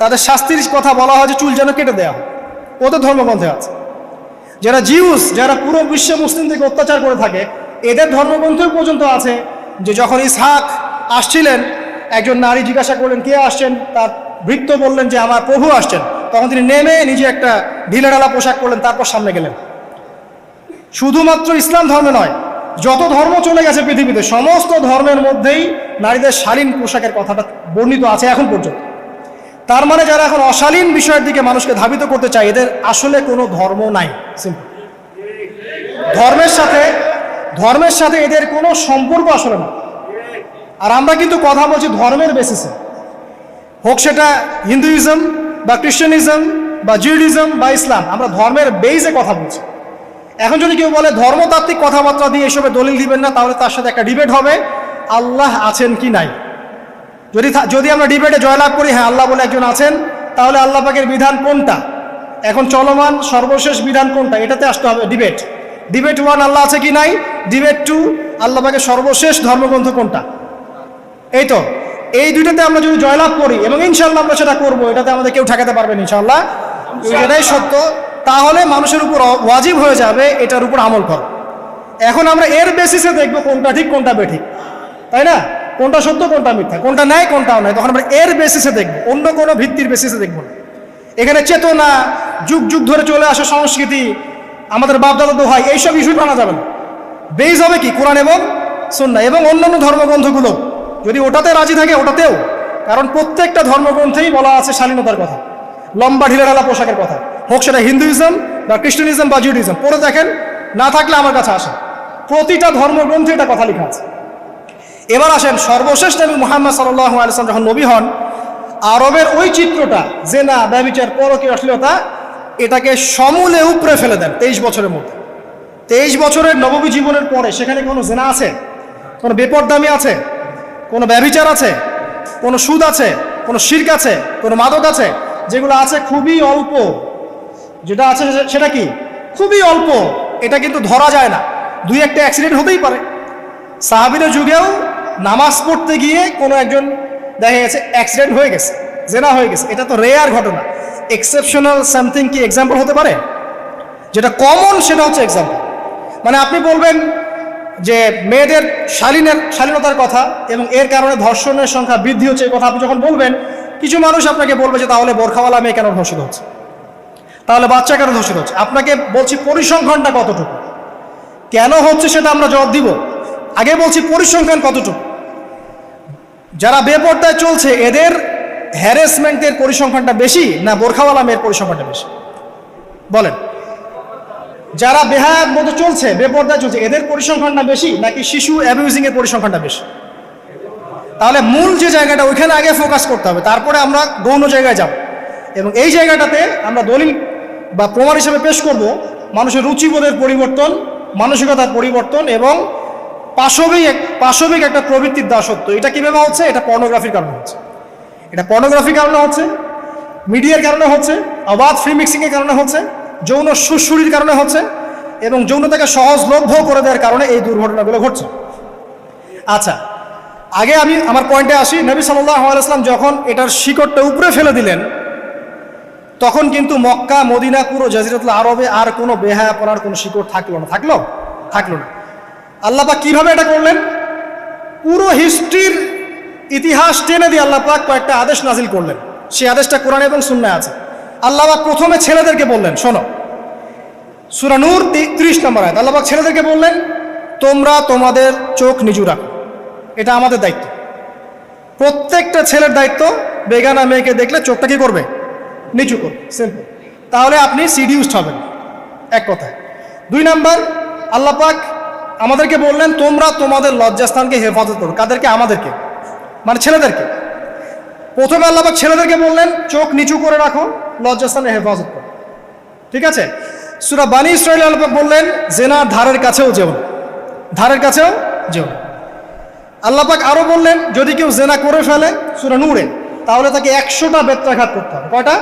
তাদের শাস্তির কথা বলা হয় যে চুল যেন কেটে দেওয়া হয়, ওদের ধর্মগ্রন্থে আছে। যারা জিউস, যারা পুরো বিশ্বে মুসলিমদেরকে অত্যাচার করে থাকে, এদের ধর্মগ্রন্থ পর্যন্ত আছে যে যখন ইসহাক আসছিলেন, একজন নারী জিজ্ঞাসা করলেন কে আসছেন, তার ভৃত্য বললেন যে আমার প্রভু আসছেন, তখন তিনি নেমে নিজে একটা ঢিলেঢালা পোশাক করলেন, তারপর সামনে গেলেন। শুধুমাত্র ইসলাম ধর্মে নয়, যত ধর্ম চলে গেছে পৃথিবীতে সমস্ত ধর্মের মধ্যেই নারীদের শালীন পোশাকের কথাটা বর্ণিত আছে এখন পর্যন্ত। তার মানে যারা এখন অশালীন বিষয়ের দিকে মানুষকে ধাবিত করতে চায়, এদের আসলে কোনো ধর্ম নাই। সিম্পল। ধর্মের সাথে এদের কোনো সম্পর্ক আসলে না। আর আমরা কিন্তু কথা বলছি ধর্মের বেসিসে, হোক সেটা হিন্দুইজম বা খ্রিস্টানিজম বা জিউডিজম বা ইসলাম, আমরা ধর্মের বেইজে কথা বলছি। এখন যদি কেউ বলে ধর্মতাত্ত্বিক কথাবার্তা দিয়ে এসবে দলিল দিবেন না, তাহলে তার সাথে একটা ডিবেট হবে আল্লাহ আছেন কি নাই। যদি আমরা ডিবেটে জয়লাভ করি হ্যাঁ আল্লাহ বলে একজন আছেন, তাহলে আল্লাহ পাকের বিধান কোনটা, এখন চলমান সর্বশেষ বিধান কোনটা, এটাতে আসতে হবে ডিবেট। ডিবেট 1 আল্লাহ আছে কি নাই, ডিবেট 2 আল্লাহ পাকের সর্বশেষ ধর্মগ্রন্থ কোনটা। এই তো, এই দুইটাতে আমরা যদি জয়লাভ করি, এবং ইনশাআল্লাহ আমরা সেটা করবো, এটাতে আমাদের কেউ ঠেকাতে পারবেন ইনশাআল্লাহ, এটাই সত্য, তাহলে মানুষের উপর ওয়াজিব হয়ে যাবে এটার উপর আমল করা। এখন আমরা এর বেসিসে দেখবো কোনটা ঠিক কোনটা বেঠিক, তাই না, কোনটা সত্য কোনটা মিথ্যা, কোনটা ন্যায় কোনটা অন্যায়, তখন আমরা এর বেসিসে দেখবো, অন্য কোনো ভিত্তির বেসিসে দেখবো না। এখানে চেতনা, যুগ যুগ ধরে চলে আসা সংস্কৃতি, আমাদের বাপদাদা দোহাই, এইসব ইস্যু টানা যাবে না। বেস হবে কি কোরআন এবং সুন্নাহ এবং অন্যান্য ধর্মগ্রন্থগুলো, যদি ওটাতে রাজি থাকে ওটাতেও, কারণ প্রত্যেকটা ধর্মগ্রন্থেই বলা আছে শালীনতার কথা, লম্বা ঢিলেঢালা পোশাকের কথা, হোক সেটা হিন্দুইজম বা খ্রিস্টানিজম বা জিউডিজম। পড়ে দেখেন, না থাকলে আমার কাছে আসেন, প্রতিটা ধর্মগ্রন্থে এটা কথা লেখা আছে। এবার আসেন, সর্বশেষ নবী মুহাম্মদ সাল্লাল্লাহু আলাইহি ওয়াসাল্লাম যখন নবী হন, আরবের ওই চিত্রটা, জেনা, ব্যভিচার, পরকীয়া, অশ্লীলতা, এটাকে সমূলে উপড়ে ফেলে দেন 23 বছরের মধ্যে। 23 বছরের নববী জীবনের পরে সেখানে কোনো জেনা আছে, কোনো বেপরদামি আছে, কোনো ব্যভিচার আছে, কোনো সুদ আছে, কোনো শিরক আছে, কোনো মাদক আছে, যেগুলো আছে খুবই অল্প, যেটা আছে সেটা কি খুবই অল্প, এটা কিন্তু ধরা যায় না, 2-1টা অ্যাক্সিডেন্ট হতেই পারে। সাহাবীদের যুগেও নামাজ পড়তে গিয়ে কোনো একজন দেখা গেছে অ্যাক্সিডেন্ট হয়ে গেছে, জেনা হয়ে গেছে, এটা তো রেয়ার ঘটনা। এক্সেপশনাল সামথিং কি এক্সাম্পল হতে পারে? যেটা কমন সেটা হচ্ছে এক্সাম্পল। মানে আপনি বলবেন যে মেয়েদের শালীনতার কথা এবং এর কারণে ধর্ষণের সংখ্যা বৃদ্ধি হচ্ছে, এই কথা আপনি যখন বলবেন, কিছু মানুষ আপনাকে বলবে যে তাহলে বোরখাওয়ালা মেয়ে কেন ধর্ষিত হচ্ছে, তাহলে বাচ্চা কেন ধর্ষিত হচ্ছে। আপনাকে বলছি পরিসংখ্যানটা কতটুকু, কেন হচ্ছে সেটা আমরা জবাব দিব, আগে বলছি পরিসংখ্যান কতটুকু। যারা বেপরদায় চলছে এদের হ্যারাসমেন্টের পরিসংখ্যানটা বেশি না বোরখাওয়ালা মেয়ের পরিসংখ্যানটা বেশি বলেন? যারা বেহায়ার মধ্যে চলছে, বেপরদায় চলছে, এদের পরিসংখ্যানটা বেশি নাকি শিশু অ্যাবিউজিং এর পরিসংখ্যানটা বেশি? তাহলে মূল যে জায়গাটা ওইখানে আগে ফোকাস করতে হবে, তারপরে আমরা গৌণ জায়গায় যাব। এবং এই জায়গাটাতে আমরা দলিল বা প্রমাণ হিসেবে পেশ করব মানুষের রুচিবোধের পরিবর্তন, মানসিকতার পরিবর্তন এবং পাশবিক একটা প্রবৃত্তির দাসত্ব। এটা কীভাবে হচ্ছে? এটা পর্নোগ্রাফির কারণে হচ্ছে। এটা পর্নোগ্রাফির কারণে হচ্ছে, মিডিয়ার কারণে হচ্ছে, অবাধ ফ্রি মিক্সিংয়ের কারণে হচ্ছে, যৌন সুরসুরির কারণে হচ্ছে, এবং যৌনতাকে সহজলভ্য করে দেওয়ার কারণে এই দুর্ঘটনাগুলো ঘটছে। আচ্ছা, আগে আমি আমার পয়েন্টে আসি। নবী সাল্লাল্লাহু আলাইহি ওয়াসাল্লাম যখন এটার শিকড়টা উপরে ফেলে দিলেন, তখন কিন্তু মক্কা, মদিনা, পুরো জাজিরাতুল আরবে আর কোনো বেহায়াপনার কোনো শিকড় থাকলো না। আল্লাহ পাক কিভাবে এটা করলেন? পুরো হিস্ট্রির ইতিহাস টেনে দিয়ে আল্লাহ পাক কয়েকটা আদেশ নাজিল করলেন। সেই আদেশটা কোরআন এবং সুন্নায় আছে। আল্লাহ পাক প্রথমে ছেলেদেরকে বললেন, শোনো, সূরা নূর 30 নম্বর আয়াত। আল্লাহ পাক ছেলেদেরকে বললেন, তোমরা তোমাদের চোখ নিচু রাখো, এটা আমাদের দায়িত্ব। প্রত্যেকটা ছেলের দায়িত্ব বেগানা মেয়েকে দেখলে চোখটা কি করবে? নিচু করবে, সিম্পল। তাহলে আপনি সিডিউসড হবেন, এক কথায়। 2 নাম্বার, আল্লাহ পাক আমাদেরকে বললেন, তোমরা তোমাদের লজ্জাস্থানকে হেফাজত করো। কাদেরকে? আমাদেরকে, মানে ছেলেদেরকে। প্রথমে আল্লাহ পাক ছেলেদেরকে বললেন, চোখ নিচু করে রাখো, লজ্জাস্থানে হেফাজত করো। ঠিক আছে? সূরা বানী ইসরাঈল আল্লাহ পাক বললেন, জেনার ধারের কাছেও যেও না, আল্লাহ পাক আরো বললেন, যদি কেউ জেনা করে ফেলে, সূরা নূরে, তাহলে তাকে 100টা বেত্রাঘাত করতে হবে। কয়টা?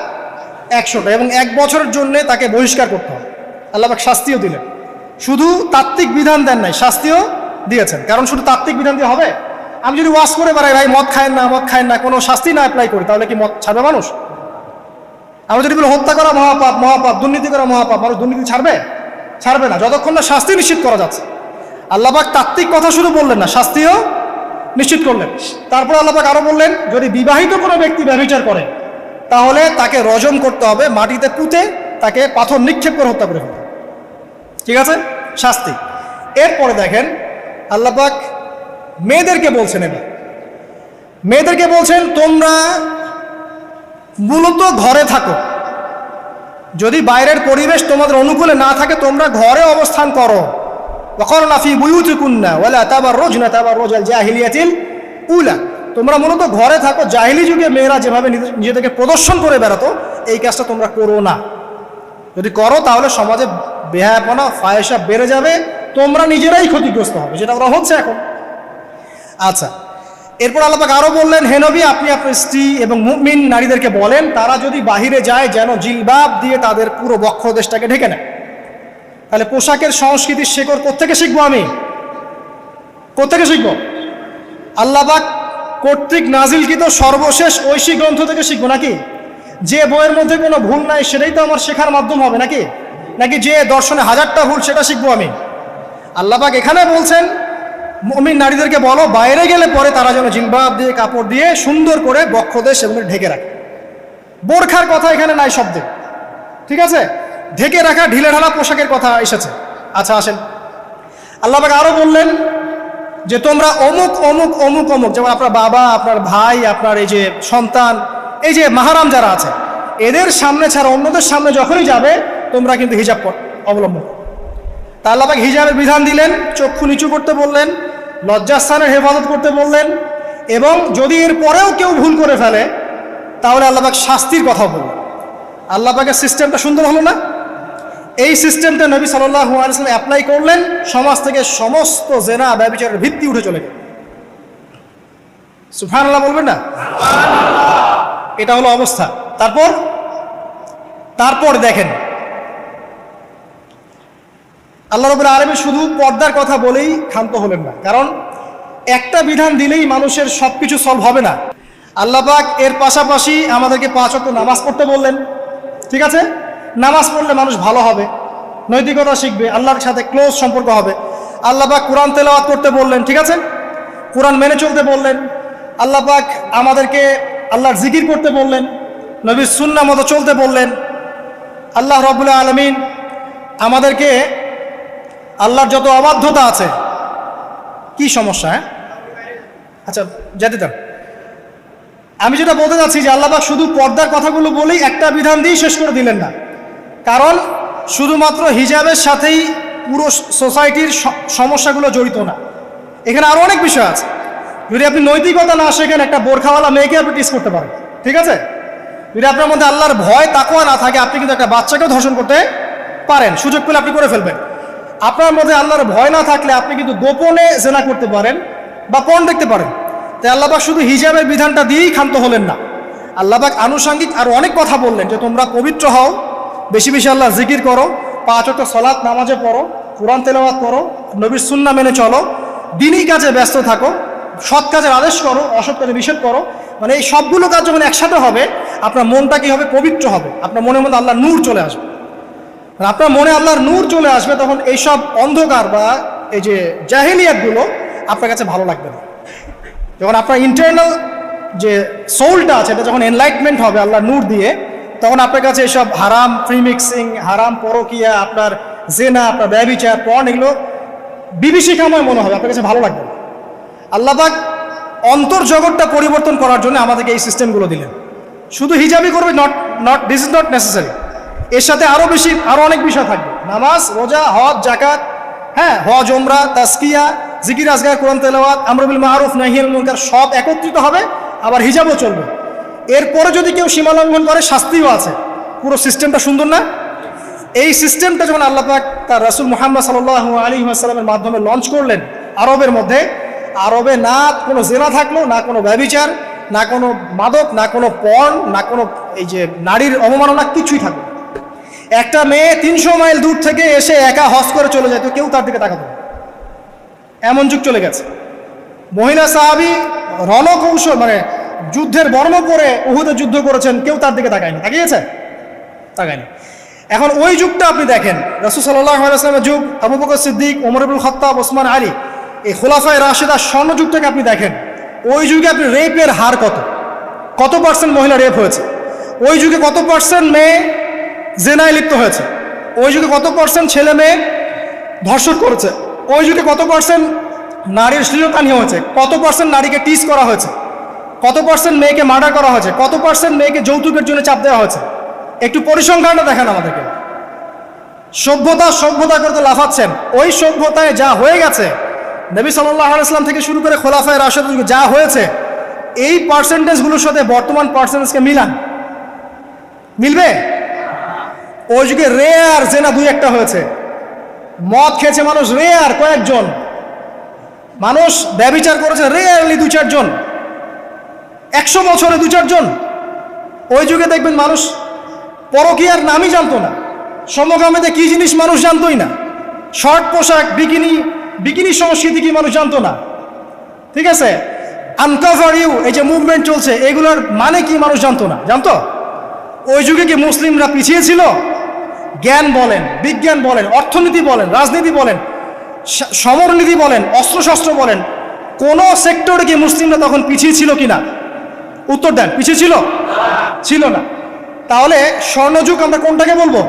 100টা, এবং 1 বছরের জন্য তাকে বহিষ্কার করতে হবে। আল্লাহ পাক শাস্তিও দিলেন, শুধু তাত্ত্বিক বিধান দেন নাই, শাস্তিও দিয়েছেন। কারণ শুধু তাত্ত্বিক বিধান দিয়ে হবে? আমি যদি ওয়াজ করে বেড়াই, ভাই মদ খায়েন না, কোনো শাস্তি না অ্যাপ্লাই করি, তাহলে কি মদ ছাড়বে মানুষ? আমরা যদি বলি হত্যা করা মহাপাপ, দুর্নীতি করা মহাপাপ, মানুষ দুর্নীতি ছাড়বে না যতক্ষণ না শাস্তি নিশ্চিত করা যাচ্ছে। আল্লাহ পাক তাত্ত্বিক কথা শুধু বললেন না, শাস্তিও নিশ্চিত করলেন। তারপর আল্লাহ পাক আরো বললেন, যদি বিবাহিত কোনো ব্যক্তি ব্যভিচার করে, তাহলে তাকে রজম করতে হবে, মাটিতে পুঁতে তাকে পাথর নিক্ষেপ করে হত্যা করে ফেলতে হবে। ঠিক আছে? শাস্তি। এরপরে দেখেন আল্লাহ পাক মেয়েদেরকে বলছেন, মেয়েদেরকে বলছেন, তোমরা মূলত ঘরে থাকো। যদি বাইরের পরিবেশ তোমাদের অনুকূলে না থাকে, তোমরা ঘরে অবস্থান করো। ওয়াকরনা ফি বুয়ুতিকুন্না ওয়ালা তাবাররুজনা তাবাররুজাল জাহিলিয়াতিল উলা। তোমরা মূলত ঘরে থাকো। জাহিলি যুগে মেয়েরা যেভাবে নিজেদেরকে প্রদর্শন করে বেড়াতো, এই কাজটা তোমরা করো না। যদি করো তাহলে সমাজে বেহায়াপনা, ফায়েশা বেড়ে যাবে, তোমরা নিজেরাই ক্ষতিগ্রস্ত হবে, যেটা ওরা হচ্ছে এখন। আচ্ছা, এরপর আল্লাহ পাক আরো বললেন, হে নবী, আপনি আপনার স্ত্রী এবং মুমিন নারীদেরকে বলেন, তারা যদি বাহিরে যায় যেন জিলবাব দিয়ে তাদের পুরো বক্ষদেশটাকে ঢেকে নেয়। তাহলে পোশাকের সংস্কৃতির শেকড় কোত্থেকে শিখবো? আমি কোত্থেকে শিখবো? আল্লাহ পাক কর্তৃক নাজিলকৃত সর্বশেষ ঐশী গ্রন্থ থেকে শিখবো নাকি? যে বইয়ের মধ্যে কোনো ভুল নাই সেটাই তো আমার শেখার মাধ্যম হবে নাকি যে দর্শনে 1000টা ভুল সেটা শিখবো আমি? আল্লাহ পাক এখানে বলছেন, মুমিন নারীদেরকে বলো, বাইরে গেলে পরে তারা যেন জিলবাব দিয়ে, কাপড় দিয়ে সুন্দর করে বক্ষদেশ সেগুলো ঢেকে রাখে। বোরখার কথা এখানে নাই শব্দে। ঠিক আছে? ঢেকে রাখা, ঢিলে ঢালা পোশাকের কথা এসেছে। আচ্ছা, আসেন, আল্লাহ পাক আরো বললেন যে তোমরা অমুক অমুক অমুক অমুক, যেমন আপনার বাবা, আপনার ভাই, আপনার এই যে সন্তান, এই যে মাহারাম যারা আছে, এদের সামনে ছাড়া অন্যদের সামনে যখনই যাবে, তোমরা কিন্তু হিজাব অবলম্বন করো। তা আল্লাহ পাক হিজাবের বিধান দিলেন, চক্ষু নিচু করতে বললেন, লজ্জাস্থানের হেফাজত করতে বললেন, এবং যদি এর পরেও কেউ ভুল করে ফেলে, তাহলে আল্লাহ পাক শাস্তির কথা বললেন। আল্লাহ পাকের সিস্টেমটা সুন্দর হলো না? এই সিস্টেমটা নবী সাল্লাল্লাহু আলাইহি ওয়াসাল্লাম অ্যাপ্লাই করলেন, সমাজ থেকে সমস্ত জেনা ব্যভিচারের ভিত্তি উঠে চলে গেল। সুবহানাল্লাহ বলবেন না? এটা হলো অবস্থা। তারপর দেখেন, আল্লাহ রাব্বুল আলামিন শুধু পর্দার কথা বলেই ক্ষান্ত হলেন না, কারণ একটা বিধান দিলেই মানুষের সবকিছু সলভ হবে না। আল্লাহ পাক এর পাশাপাশি আমাদেরকে 5 ওয়াক্ত নামাজ পড়তে বললেন। ঠিক আছে? নামাজ পড়লে মানুষ ভালো হবে, নৈতিকতা শিখবে, আল্লাহর সাথে ক্লোজ সম্পর্ক হবে। আল্লাহ পাক কোরআন তেলাওয়াত করতে বললেন। ঠিক আছে? কোরআন মেনে চলতে বললেন। আল্লাহ পাক আমাদেরকে আল্লাহর জিকির করতে বললেন, নবীর সুন্নাহ মতো চলতে বললেন। আল্লাহ রাব্বুল আলামিন আমাদেরকে আল্লাহর যত অবাধ্যতা আছে, কি সমস্যা? হ্যাঁ, আচ্ছা, যেতে দাও। আমি যেটা বলতে চাচ্ছি যে আল্লাহ পাক শুধু পর্দার কথাগুলো বলেই একটা বিধান দিয়ে শেষ করে দিলেন না, কারণ শুধুমাত্র হিজাবের সাথেই পুরো সোসাইটির সমস্যাগুলো জড়িত না, এখানে আরো অনেক বিষয় আছে। যদি আপনি নৈতিকতা না শেখেন, একটা বোরখাওয়ালা মেয়েকে আপনি টিস করতে পারেন। ঠিক আছে? যদি আপনার মধ্যে আল্লাহর ভয়, তাকওয়া না থাকে, আপনি কিন্তু একটা বাচ্চাকেও ধর্ষণ করতে পারেন, সুযোগ পেলে আপনি করে ফেলবেন। আপনার মধ্যে আল্লাহর ভয় না থাকলে আপনি কিন্তু গোপনে জেনা করতে পারেন বা পর্ন দেখতে পারেন। তাই আল্লাহ পাক শুধু হিজাবের বিধানটা দিয়েই ক্ষান্ত হলেন না, আল্লাহ পাক আনুষঙ্গিক আরও অনেক কথা বললেন যে তোমরা পবিত্র হও, বেশি বেশি আল্লাহ জিকির করো, 5 ওয়াক্ত সালাত নামাজে পড়ো, কোরআন তেলাওয়াত করো, নবীর সুন্নাহ মেনে চলো, দিনই কাজে ব্যস্ত থাকো, সৎ কাজের আদেশ করো, অসৎ কাজে নিষেধ করো। মানে এই সবগুলো কাজ যখন একসাথে হবে, আপনার মনটা কি হবে? পবিত্র হবে। আপনার মনের মধ্যে আল্লাহর নূর চলে আসবে। আপনার মনে আল্লাহর নূর চলে আসবে, তখন এইসব অন্ধকার বা এই যে জাহেলিয়াতগুলো আপনার কাছে ভালো লাগবে না। যখন আপনার ইন্টারনাল যে সোলটা আছে, এটা যখন এনলাইটমেন্ট হবে আল্লাহর নূর দিয়ে, তখন আপনার কাছে এসব হারাম প্রিমিক্সিং, হারাম পরকিয়া, আপনার জেনা, আপনার ব্যভিচার, পর্ন, এগুলো বিভীষিকাময় মনে হবে, আপনার কাছে ভালো লাগবে না। আল্লাহ পাক অন্তর্জগৎটা পরিবর্তন করার জন্য আমাদেরকে এই সিস্টেমগুলো দিলেন। শুধু হিজাবই করবে দিস ইজ নট নেসেসারি। এর সাথে আরো অনেক বিষয় থাকবে, নামাজ, রোজা, হজ, জাকাত, হ্যাঁ, হজ, উমরা, তাসকিয়া, জিকির আজগার, কোরআন তেলাওয়াত, আমর বিল মারুফ, নাহি আনিল মুনকার, সব একত্রিত হবে। আবার হিজাবও চলবে। এরপরে যদি কেউ সীমা লঙ্ঘন করে শাস্তিও আছে। পুরো সিস্টেমটা সুন্দর না? এই সিস্টেমটা যখন আল্লাহ পাক তার রাসূল মুহাম্মদ সাল্লাল্লাহু আলাইহি ওয়াসাল্লামের মাধ্যমে লঞ্চ করলেন আরবের মধ্যে, আরবে না কোনো জেনা থাকলো, না কোনো ব্যভিচার, না কোনো মাদক, না কোনো পর্ন, না কোনো এই যে নারীর অবমাননা, কিছুই থাকবে। একটা মেয়ে 300 মাইল দূর থেকে এসে একা হজ করে চলে যায়, তো কেউ তার দিকে তাকাতো না। এমন যুগ চলে গেছে। মহিলা সাহাবী রণকৌশল মানে যুদ্ধের বর্ম পরে উহুদে যুদ্ধ করেছেন, কেউ তার দিকে তাকায়নি। তাকিয়েছে? তাকায়নি। এখন ওই যুগটা আপনি দেখেন, রাসূল সাল্লাল্লাহু আলাইহি ওয়াসাল্লামের যুগ, আবু বকর সিদ্দিক, ওমর ইবনুল খাত্তাব, ওসমান আলী, এই খুলাফায়ে রাশিদার স্বর্ণ যুগটাকে আপনি দেখেন। ওই যুগে আপনি রেপের হার কত পার্সেন্ট মহিলা রেপ হয়েছে? ওই যুগে কত পার্সেন্ট মেয়ে জেনায় লিপ্ত হয়েছে? ওই যুগে কত পার্সেন্ট ছেলে মেয়ে ধর্ষণ করেছে? ওই যুগে কত পার্সেন্ট নারীর শ্লীলতাহানি হয়েছে? কত পার্সেন্ট নারীকে টিজ করা হয়েছে? কত পার্সেন্ট মেয়েকে মার্ডার করা হয়েছে? কত পার্সেন্ট মেয়েকে যৌতুকের জন্য চাপ দেওয়া হয়েছে? একটু পরিসংখ্যানটা দেখেন আমাদেরকে। সভ্যতা করতে লাফাচ্ছেন। ওই সভ্যতায় যা হয়ে গেছে, নবী সাল্লাল্লাহু আলাইহি ওয়াসাল্লাম থেকে শুরু করে খোলাফায়ে রাশিদুল যা হয়েছে, এই পার্সেন্টেজগুলোর সাথে বর্তমান পার্সেন্টেজকে মিলবে? ওই যুগে রেয়ার জেনা 2-1টা হয়েছে। মদ খেয়েছে মানুষ রেয়ার কয়েকজন, মানুষ ব্যভিচার করেছে রেয়ারলি 2-4 জন, 100 বছরে 2-4 জন। ওই যুগে দেখবেন মানুষ পরকীয়ার নামই জানতো না, সমকামিতে কি জিনিস মানুষ জানতোই না, শর্ট পোশাক, বিকিনি সংস্কৃতি কি মানুষ জানতো না। ঠিক আছে, আনকভার ইউ, এই যে মুভমেন্ট চলছে, এগুলোর মানে কি মানুষ জানতো না। জানতো? ওই যুগে কি মুসলিমরা পিছিয়ে ছিল? জ্ঞান বলেন, বিজ্ঞান বলেন, অর্থনীতি বলেন, রাজনীতি বলেন, সমরনীতি বলেন, অস্ত্রশস্ত্র বলেন, কোন সেক্টরে কি মুসলিমরা তখন পিছিয়ে ছিল কিনা? উত্তর দেন। পিছিয়ে ছিল না। তাহলে স্বর্ণযুগ আমরা কোনটাকে বলবো?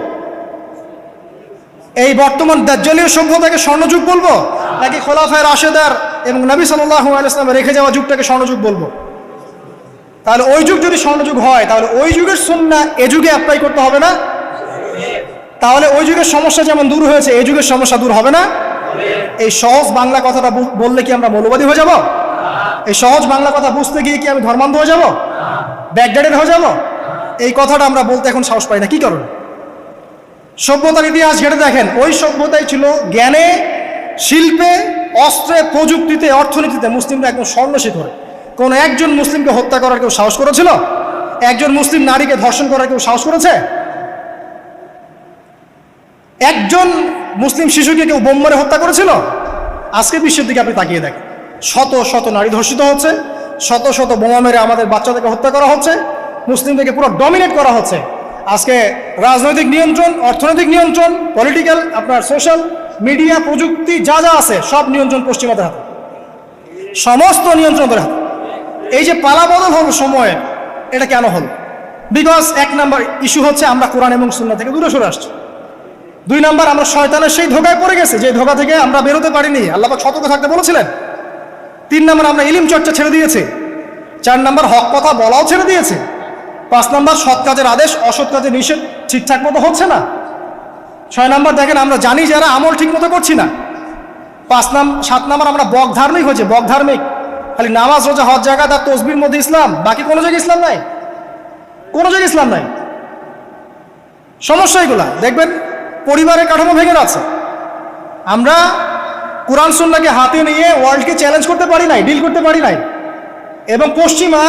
এই বর্তমান দাজ্জালীয় সভ্যতাকে স্বর্ণযুগ বলবো, নাকি খোলাফায়ে রাশিদার এবং নবী সাল্লাল্লাহু আলাইহি ওয়াসাল্লাম রেখে যাওয়া যুগটাকে স্বর্ণযুগ বলবো? তাহলে ওই যুগ যদি স্বর্ণযুগ হয়, তাহলে ওই যুগের সুন্নাহ এ যুগে অ্যাপ্লাই করতে হবে না? তাহলে ওই যুগের সমস্যা যেমন দূর হয়েছে, এই যুগের সমস্যা দূর হবে না? এই সহজ বাংলা কথাটা বললে কি আমরা মৌলবাদী হয়ে যাব? এই সহজ বাংলা কথা বুঝতে গিয়ে কি আমি ধর্মান্ধ হয়ে যাব? ব্যাকডেটেড হয়ে যাব? এই কথাটা আমরা বলতে এখন সাহস পাই না। কি কারণে? সভ্যতার ইতিহাস ঘেটে দেখেন, ওই সভ্যতাই ছিল জ্ঞানে, শিল্পে, অস্ত্রে, প্রযুক্তিতে, অর্থনীতিতে মুসলিমরা একদম স্বর্ণশিখরে। কোন একজন মুসলিমকে হত্যা করার কেউ সাহস করেছিল? একজন মুসলিম নারীকে ধর্ষণ করার কেউ সাহস করেছে? একজন মুসলিম শিশুকে কেউ বোম মেরে হত্যা করেছিল? আজকে বিশ্বের দিকে আপনি তাকিয়ে দেখেন, শত শত নারী ধর্ষিত হচ্ছে, শত শত বোমা মেরে আমাদের বাচ্চাদেরকে হত্যা করা হচ্ছে, মুসলিমদেরকে পুরো ডমিনেট করা হচ্ছে। আজকে রাজনৈতিক নিয়ন্ত্রণ, অর্থনৈতিক নিয়ন্ত্রণ, পলিটিক্যাল, আপনার সোশ্যাল মিডিয়া, প্রযুক্তি যা আছে সব নিয়ন্ত্রণ পশ্চিমাদের হাতে, সমস্ত নিয়ন্ত্রণদের হাতে। এই যে পালাবদল হল সময়ের, এটা কেন হল? বিকজ 1 নাম্বার ইস্যু হচ্ছে আমরা কোরআন এবং সুন্নাহ থেকে দূরে সরে আসছি। 2 নাম্বার, আমরা শয়তানের সেই ধোঁকায় পড়ে গেছে, যে ধোঁকা থেকে আমরা বেরোতে পারিনি, আল্লাহ পাক সতর্ক থাকতে বলেছিলেন। 3 নাম্বার, আমরা ইলম চর্চা ছেড়ে দিয়েছি। 4 নাম্বার, হক কথা বলাও ছেড়ে দিয়েছে। 5 নাম্বার, সৎ কাজের আদেশ, অসৎ কাজের নিষেধ ঠিকঠাক মতো হচ্ছে না। 6 নাম্বার, দেখেন আমরা জানি যারা আমল ঠিক মতো করছি না। 7 নাম্বার, আমরা বক ধার্মিক হয়েছে, বক ধার্মিক, খালি নামাজ, রোজা, হজ, জাকাত আর তসবির মধ্যে ইসলাম, বাকি কোনো জায়গায় ইসলাম নাই, কোনো জায়গায় ইসলাম নাই। সমস্যা এগুলা দেখবেন, পরিবারের কাঠামো ভেঙে যাচ্ছে। আমরা কোরআন সুন্নাহকে হাতে নিয়ে ওয়ার্ল্ডকে চ্যালেঞ্জ করতে পারি নাই, ডিল করতে পারি নাই। এবং পশ্চিমা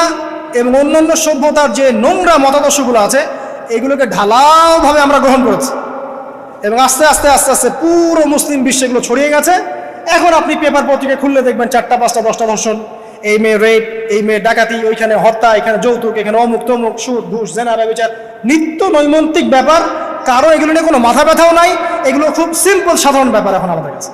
এবং অন্যান্য সভ্যতার যে নোংরা মতাদর্শগুলো আছে এগুলোকে ঢালাওভাবে আমরা গ্রহণ করেছি এবং আস্তে আস্তে আস্তে আস্তে পুরো মুসলিম বিশ্বে এগুলো ছড়িয়ে গেছে। এখন আপনি পেপার পত্রিকা খুললে দেখবেন 4টা 5টা 10টা ধর্ষণ, এই মেয়ে রেপ, এই মেয়ে ডাকাতি, ওইখানে হত্যা, এখানে যৌতুক, এখানে অমুক তমুক, সুদ ঘুষ জেনা ব্যভিচার, নিত্য নৈমিত্তিক ব্যাপার। কারো এগুলো নিয়ে কোনো মাথা ব্যথাও নাই, এগুলো খুব সিম্পল সাধারণ ব্যাপার এখন আমাদের কাছে।